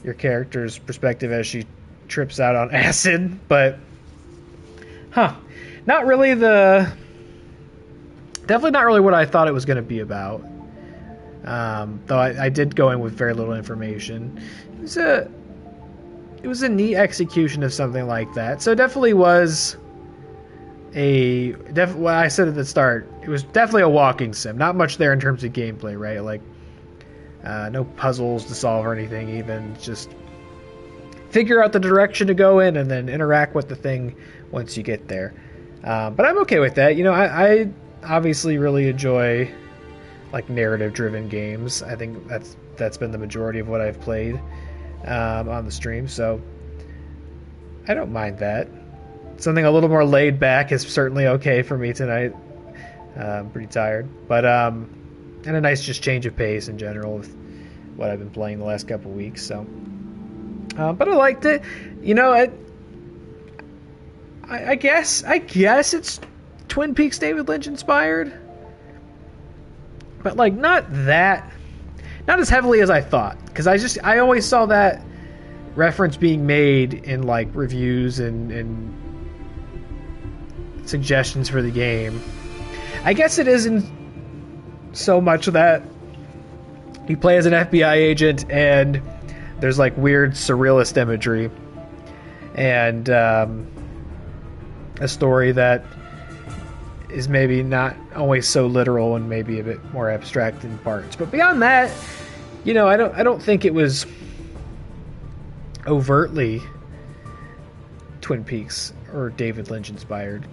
your character's perspective as she trips out on acid. But definitely not really what I thought it was going to be about. Though I did go in with very little information. It was a neat execution of something like that. So it definitely was what I said at the start, it was definitely a walking sim. Not much there in terms of gameplay, right? Like no puzzles to solve or anything, even just figure out the direction to go in and then interact with the thing once you get there. But I'm okay with that. I obviously really enjoy like narrative-driven games. I think that's been the majority of what I've played on the stream, so I don't mind that. Something a little more laid back is certainly okay for me tonight. I'm pretty tired, but and a nice just change of pace in general with what I've been playing the last couple weeks. So, but I liked it. I guess it's Twin Peaks David Lynch inspired, but like not as heavily as I thought, because I always saw that reference being made in like reviews and suggestions for the game. I guess it isn't so much that you play as an FBI agent and there's like weird surrealist imagery and a story that is maybe not always so literal and maybe a bit more abstract in parts. But beyond that, I don't think it was overtly Twin Peaks or David Lynch inspired,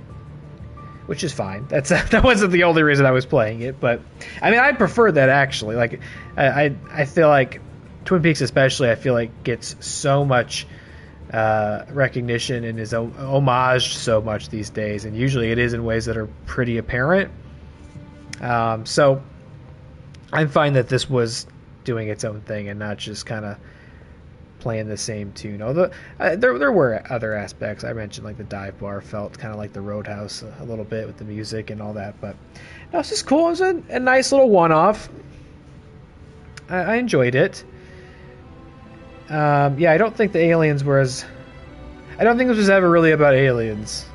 which is fine. That wasn't the only reason I was playing it, but I mean, I prefer that actually. Like, I feel like Twin Peaks especially, I feel like gets so much recognition and is homaged so much these days, and usually it is in ways that are pretty apparent. So I'm fine that this was doing its own thing and not just kind of playing the same tune. Although there were other aspects. I mentioned like the dive bar felt kind of like the Roadhouse a little bit with the music and all that, but no, it's just cool. It was a nice little one-off. I enjoyed it. I don't think the aliens were I don't think this was ever really about aliens.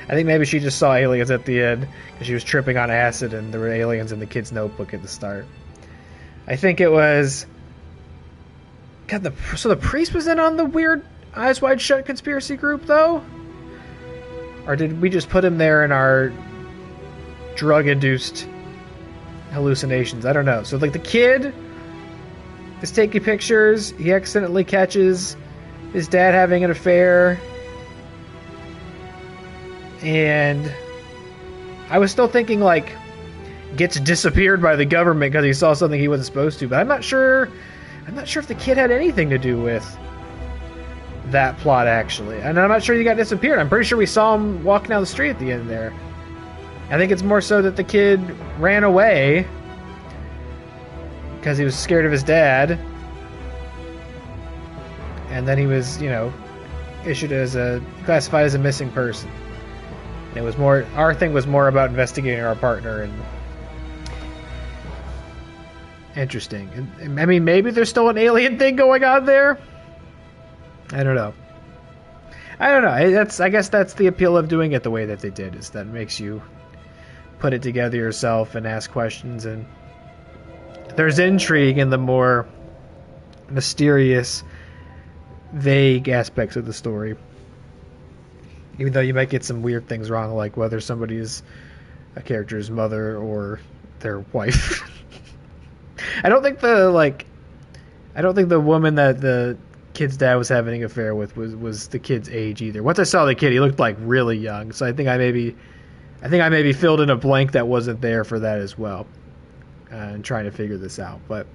I think maybe she just saw aliens at the end because she was tripping on acid and there were aliens in the kid's notebook at the start. I think it was... God, so the priest was in on the weird Eyes Wide Shut conspiracy group, though? Or did we just put him there in our drug-induced hallucinations? I don't know. So, like, the kid is taking pictures. He accidentally catches his dad having an affair. And I was still thinking, like, gets disappeared by the government because he saw something he wasn't supposed to. But I'm not sure if the kid had anything to do with that plot, actually. And I'm not sure he got disappeared. I'm pretty sure we saw him walking down the street at the end there. I think it's more so that the kid ran away because he was scared of his dad. And then he was, issued as classified as a missing person. And it was more, our thing was more about investigating our partner. And interesting. And I mean, maybe there's still an alien thing going on there. I don't know. I guess that's the appeal of doing it the way that they did, is that it makes you put it together yourself and ask questions, and there's intrigue in the more mysterious, vague aspects of the story. Even though you might get some weird things wrong, like whether somebody is a character's mother or their wife. I don't think the woman that the kid's dad was having an affair with was the kid's age either. Once I saw the kid, he looked like really young. So I think I maybe filled in a blank that wasn't there for that as well, and trying to figure this out. But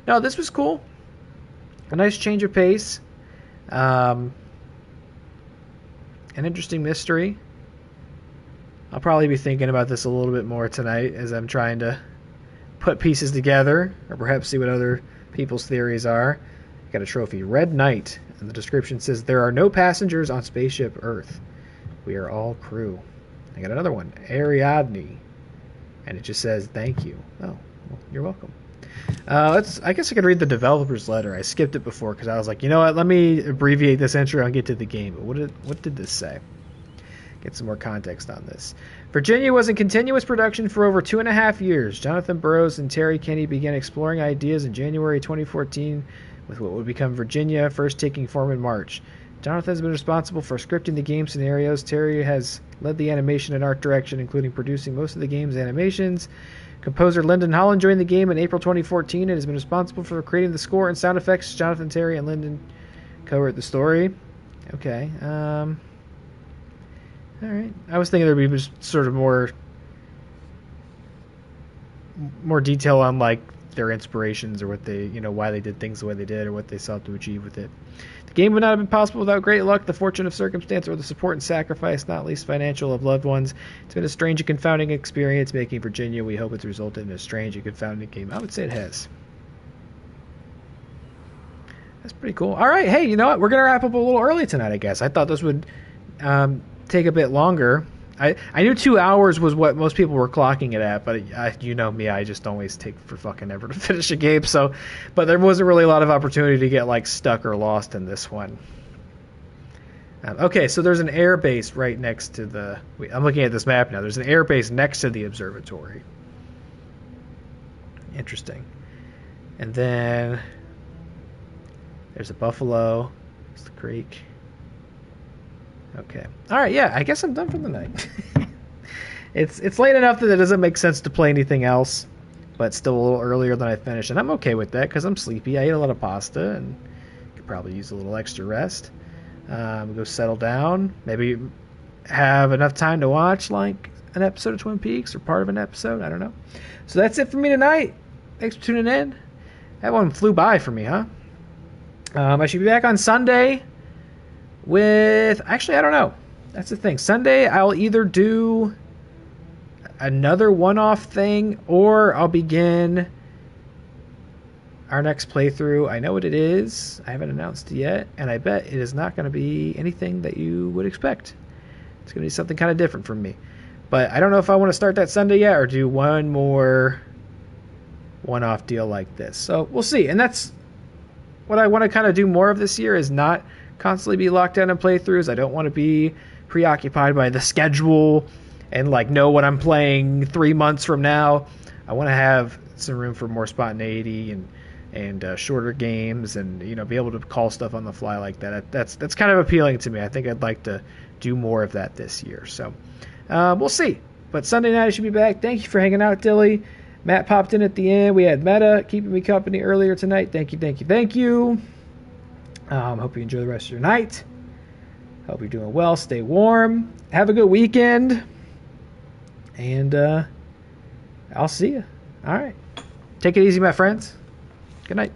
no, this was cool. A nice change of pace. An interesting mystery. I'll probably be thinking about this a little bit more tonight as I'm trying to put pieces together, or perhaps see what other people's theories are. Got a trophy, Red Knight, and the description says, "There are no passengers on spaceship Earth. We are all crew." I got another one, Ariadne, and it just says, "Thank you." Oh, well, you're welcome. I guess I could read the developer's letter. I skipped it before because I was like, you know what? Let me abbreviate this intro and get to the game. But what did this say? Get some more context on this. Virginia was in continuous production for over 2.5 years. Jonathan Burrows and Terry Kenny began exploring ideas in January 2014 with what would become Virginia, first taking form in March. Jonathan has been responsible for scripting the game scenarios. Terry has led the animation and art direction, including producing most of the game's animations. Composer Lyndon Holland joined the game in April 2014 and has been responsible for creating the score and sound effects. Jonathan, Terry, and Lyndon co-wrote the story. Okay. All right. I was thinking there would be just sort of more detail on like their inspirations, or what they, why they did things the way they did, or what they sought to achieve with it. The game would not have been possible without great luck, the fortune of circumstance, or the support and sacrifice, not least financial, of loved ones. It's been a strange and confounding experience making Virginia. We hope it's resulted in a strange and confounding game. I would say it has. That's pretty cool. All right, hey, you know what? We're going to wrap up a little early tonight, I guess. I thought this would take a bit longer. I knew 2 hours was what most people were clocking it at, but you know me, I just always take for fucking ever to finish a game. So, but there wasn't really a lot of opportunity to get like stuck or lost in this one. Okay, so there's an air base right next to the. I'm looking at this map now. There's an air base next to the observatory. Interesting. And then there's a buffalo. There's the creek. Okay. All right. Yeah. I guess I'm done for the night. It's late enough that it doesn't make sense to play anything else, but still a little earlier than I finished, and I'm okay with that because I'm sleepy. I ate a lot of pasta and could probably use a little extra rest. Go settle down. Maybe have enough time to watch like an episode of Twin Peaks or part of an episode. I don't know. So that's it for me tonight. Thanks for tuning in. That one flew by for me, huh? I should be back on Sunday. Actually, I don't know. That's the thing. Sunday, I'll either do another one-off thing, or I'll begin our next playthrough. I know what it is. I haven't announced it yet, and I bet it is not going to be anything that you would expect. It's going to be something kind of different from me. But I don't know if I want to start that Sunday yet, or do one more one-off deal like this. So we'll see. And that's what I want to kind of do more of this year, is not constantly be locked down in playthroughs. I don't want to be preoccupied by the schedule and like know what I'm playing 3 months from now. I want to have some room for more spontaneity and shorter games, and be able to call stuff on the fly like that. That's kind of appealing to me. I think I'd like to do more of that this year. So we'll see. But Sunday night I should be back. Thank you for hanging out, Dilly. Matt popped in at the end. We had Meta keeping me company earlier tonight. Thank you. Hope you enjoy the rest of your night. Hope you're doing well. Stay warm. Have a good weekend. And I I'll see you. All right. Take it easy, my friends. Good night.